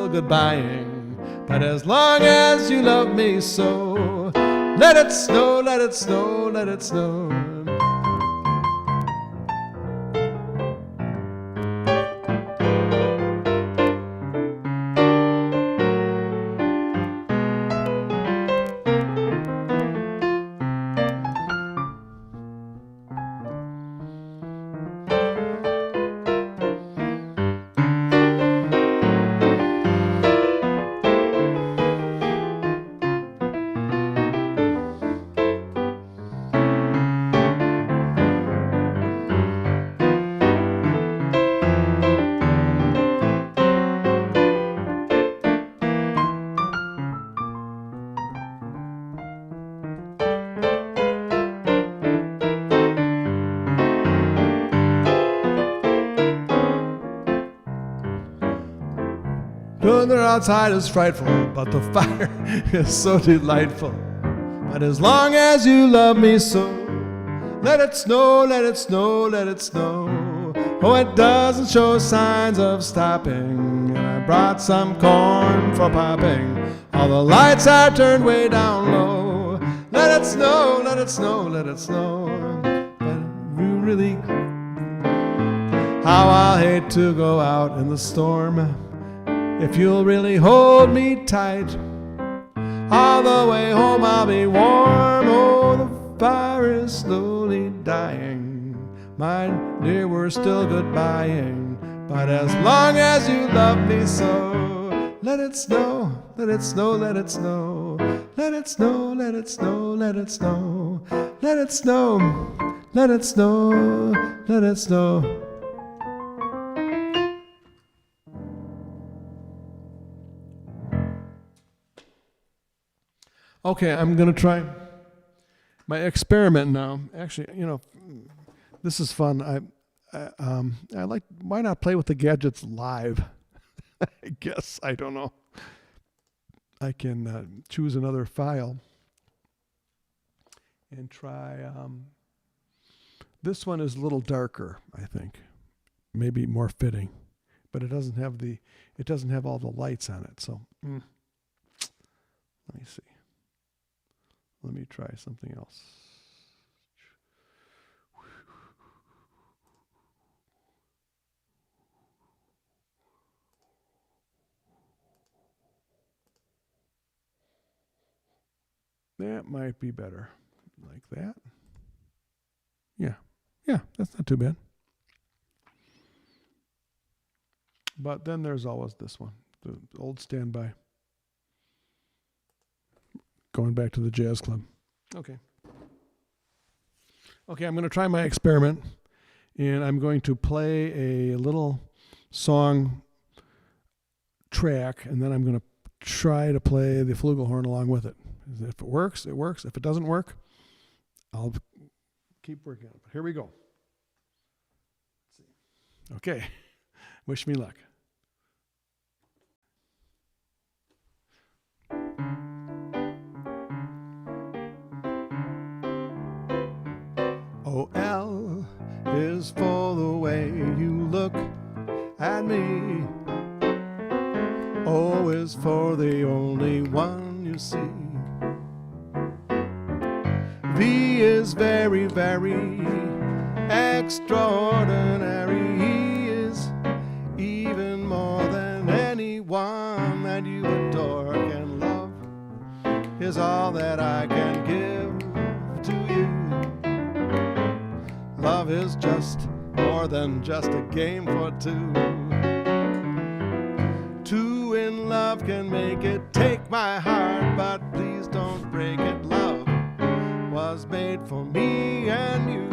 goodbying. But as long as you love me so, let it snow, let it snow, let it snow. The weather outside is frightful, but the fire is so delightful. But as long as you love me so, let it snow, let it snow, let it snow. Oh, it doesn't show signs of stopping, and I brought some corn for popping. All the lights are turned way down low. Let it snow, let it snow, let it snow. But you really, how I'll hate to go out in the storm. If you'll really hold me tight, all the way home I'll be warm. Oh, the fire is slowly dying. My dear, we're still goodbying. But as long as you love me so, let it snow, let it snow, let it snow. Let it snow, let it snow, let it snow. Let it snow, let it snow, let it snow. Okay, I'm going to try my experiment now. Actually, this is fun. I like, why not play with the gadgets live? I guess, I don't know. I can choose another file and try, this one is a little darker, I think. Maybe more fitting, but it doesn't have all the lights on it, so let me see. Let me try something else. That might be better. Like that. Yeah. Yeah, that's not too bad. But then there's always this one, the old standby. Going back to the jazz club. Okay. Okay, I'm going to try my experiment, and I'm going to play a little song track, and then I'm going to try to play the flugelhorn along with it. If it works, it works. If it doesn't work, I'll keep working on it. But here we go. Let's see. Okay. Wish me luck. L is for the way you look at me. O is for the only one you see. V is very, very extraordinary. He is even more than anyone that you adore. And love is all that I can give to you. Love is just more than just a game for two. Two in love can make it. Take my heart, but please don't break it. Love was made for me and you.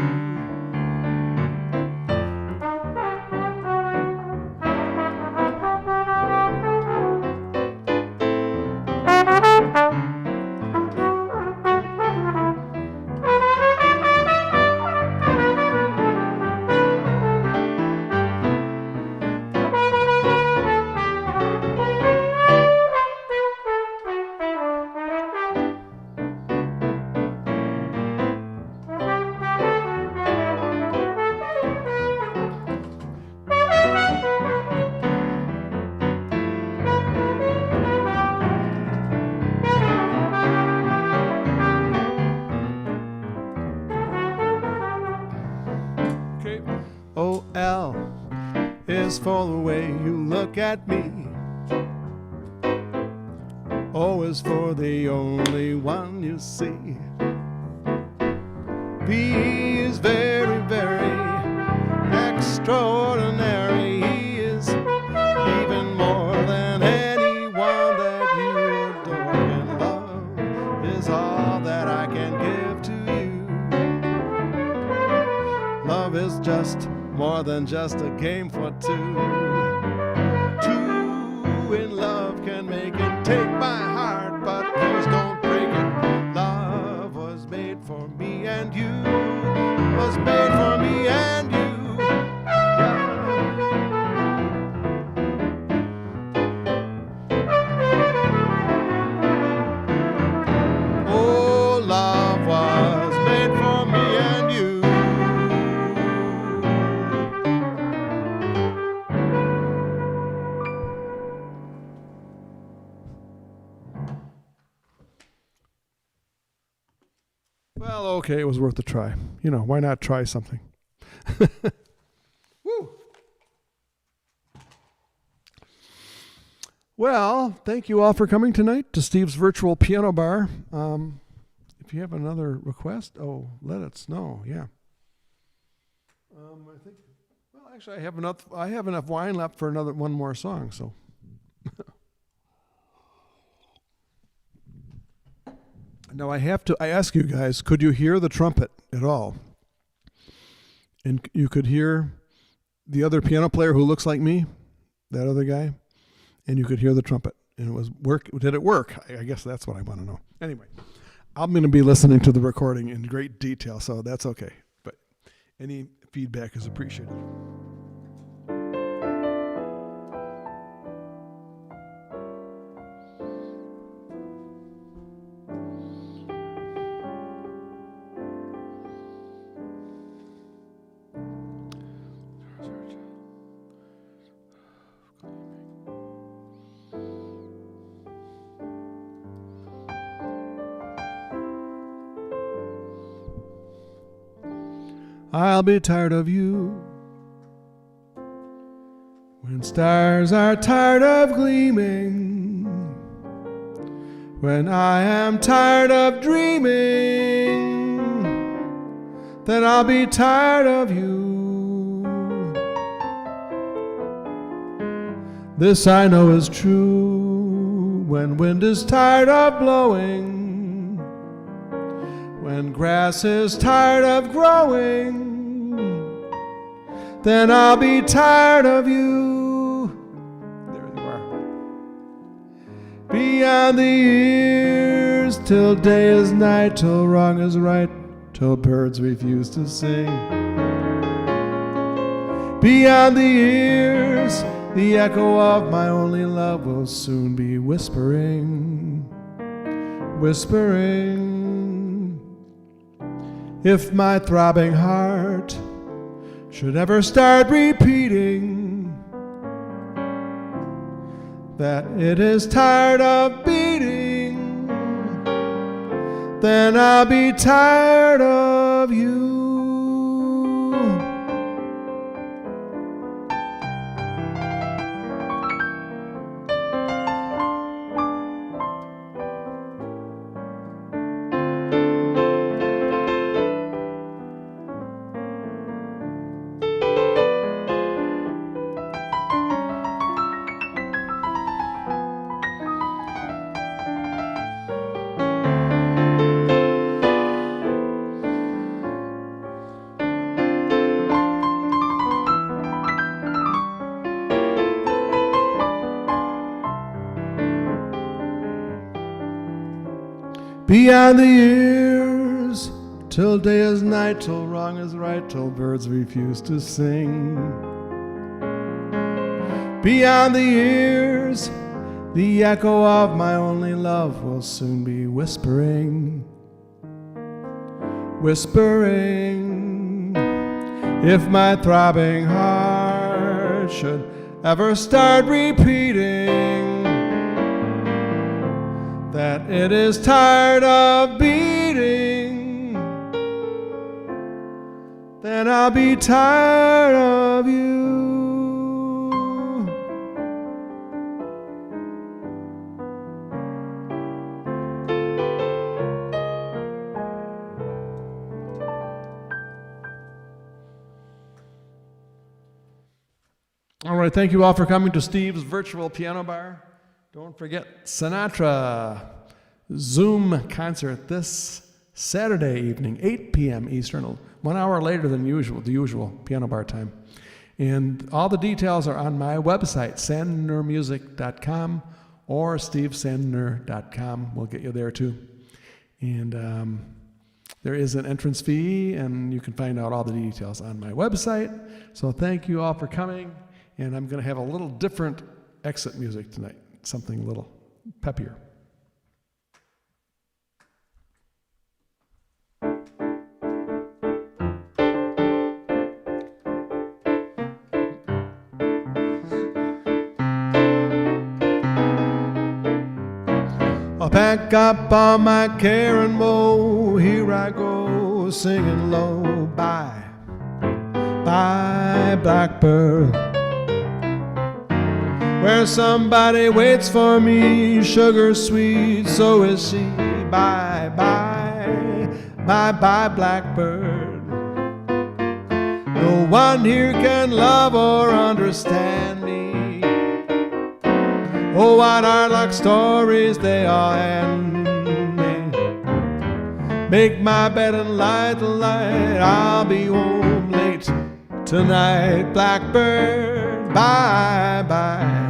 O-L is for the way you look at me. O is for the only one you see. B is very, very extraordinary. He is even more than anyone that you adore. And love is all that I can give to you. Love is just more than just a game for two. Two in love can make it. Take my heart, but please don't break it. Love was made for me and you. Was made for me and you. Oh, love was made for me and you. Well, okay, it was worth a try. You know, why not try something? Woo! Well, thank you all for coming tonight to Steve's Virtual Piano Bar. If you have another request, let us know. Yeah. I think. Well, actually, I have enough wine left for one more song. So. Now I ask you guys, could you hear the trumpet at all? And you could hear the other piano player who looks like me, that other guy, and you could hear the trumpet. And did it work? I guess that's what I want to know. Anyway, I'm going to be listening to the recording in great detail, so that's okay. But any feedback is appreciated. I'll be tired of you when stars are tired of gleaming, When I am tired of dreaming, then I'll be tired of you. This I know is true. When wind is tired of blowing, when grass is tired of growing, then I'll be tired of you. There you are. Beyond the years, till day is night, till wrong is right, till birds refuse to sing. Beyond the years, the echo of my only love will soon be whispering, whispering. If my throbbing heart should ever start repeating that it is tired of beating, then I'll be tired of you. Beyond the years, till day is night, till wrong is right, till birds refuse to sing. Beyond the years, the echo of my only love will soon be whispering, whispering. If my throbbing heart should ever start repeating that it is tired of beating, then I'll be tired of you. All right, thank you all for coming to Steve's Virtual Piano Bar. Don't forget Sinatra Zoom concert this Saturday evening, 8 p.m. Eastern, 1 hour later than usual, the usual piano bar time. And all the details are on my website, sandnermusic.com or stevesandner.com. We'll get you there too. And there is an entrance fee, and you can find out all the details on my website. So thank you all for coming. And I'm going to have a little different exit music tonight. Something a little peppier. I'll pack up all my care and woe. Here I go, singing low. Bye, bye, blackbird. Where somebody waits for me, sugar sweet, so is she. Bye, bye, bye, bye, blackbird. No one here can love or understand me. Oh, what are like stories they all end me. Make my bed and light the light, I'll be home late tonight, blackbird. Bye, bye.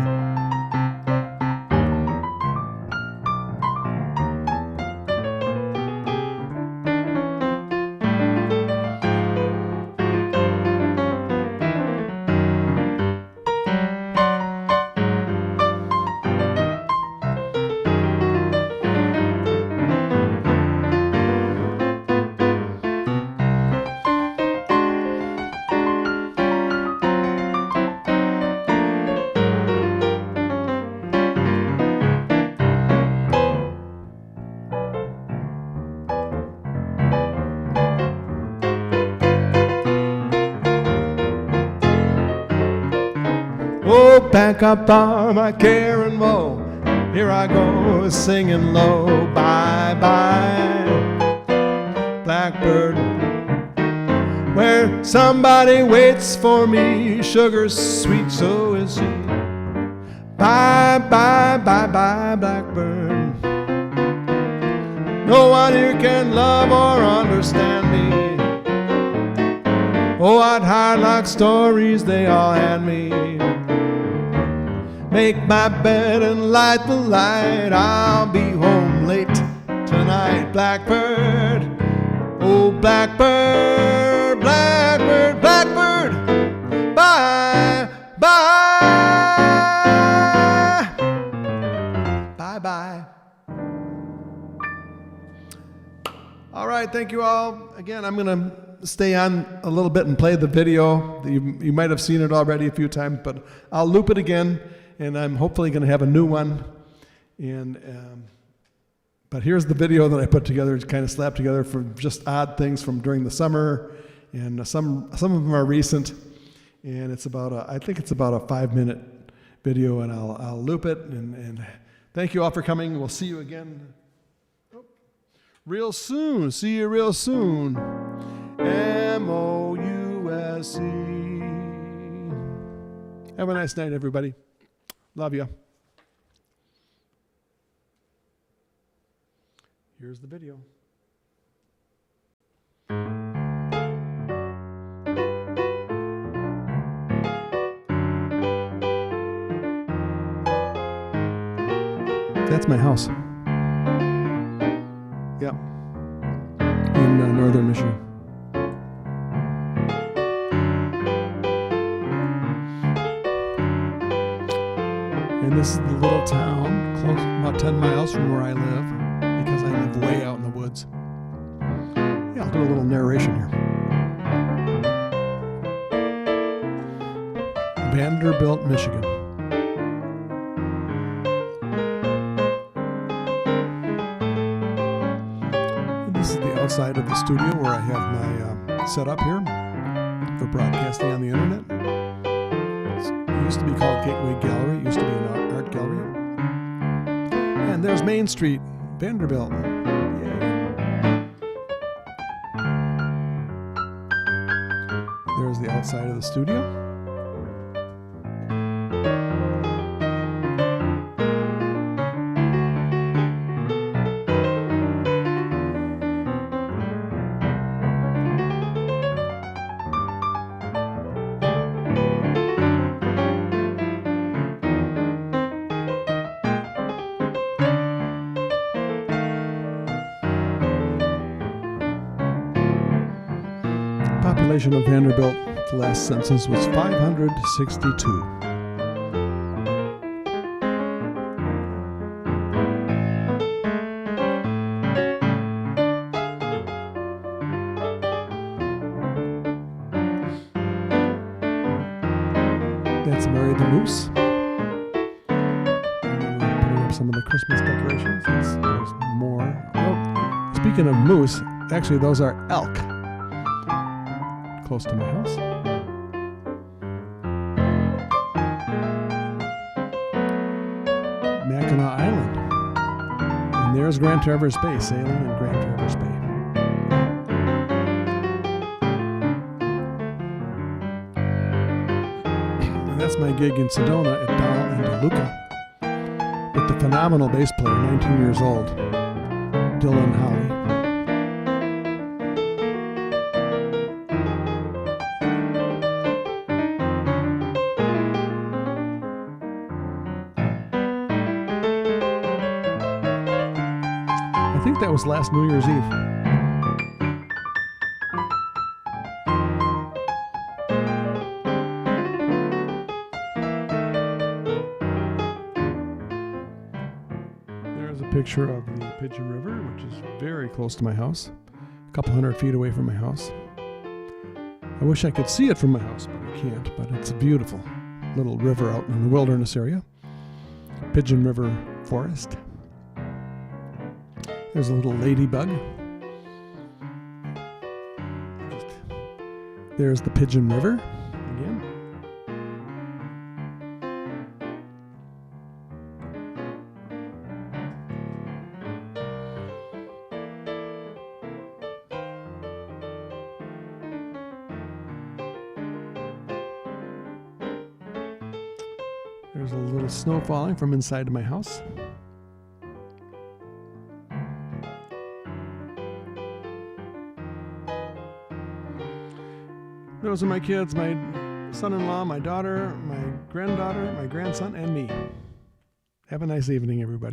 Oh, pack up all my care and woe. Here I go singing low, bye-bye, blackbird. Where somebody waits for me, sugar's sweet, so is she. Bye-bye, bye-bye, blackbird. No one here can love or understand me. Oh, what hard luck stories they all hand me. Make my bed and light the light. I'll be home late tonight, blackbird. Oh, blackbird, blackbird, blackbird. Bye, bye, bye-bye. All right, thank you all. Again, I'm going to stay on a little bit and play the video. You might have seen it already a few times, but I'll loop it again. And I'm hopefully going to have a new one. But here's the video that I put together. It's kind of slapped together for just odd things from during the summer, and some of them are recent. And it's about I think it's about a 5-minute video, and I'll loop it. And thank you all for coming. We'll see you again real soon. See you real soon. MOUSC. Have a nice night, everybody. Love you. Here's the video. That's my house. Yep. In northern Michigan. And this is the little town, close, about 10 miles from where I live, because I live way out in the woods. Yeah, I'll do a little narration here. Vanderbilt, Michigan. And this is the outside of the studio where I have my setup here for broadcasting on the internet. It used to be called Gateway Gallery. It used to be an art gallery. And there's Main Street, Vanderbilt. Yay. There's the outside of the studio. Population of Vanderbilt, the last census was 562. That's Mary the Moose. And we're putting up some of the Christmas decorations. There's more. Oh, speaking of moose, actually those are elk. Close to my house. Mackinac Island. And there's Grand Traverse Bay, sailing in Grand Traverse Bay. And that's my gig in Sedona at Doll and DeLuca with the phenomenal bass player, 19 years old, Dylan Holly. I think that was last New Year's Eve. There's a picture of the Pigeon River, which is very close to my house, a couple 100 feet away from my house. I wish I could see it from my house, but I can't. But it's a beautiful little river out in the wilderness area. Pigeon River Forest. There's a little ladybug. There's the Pigeon River again. There's a little snow falling from inside my house. Those are my kids, my son-in-law, my daughter, my granddaughter, my grandson, and me. Have a nice evening, everybody.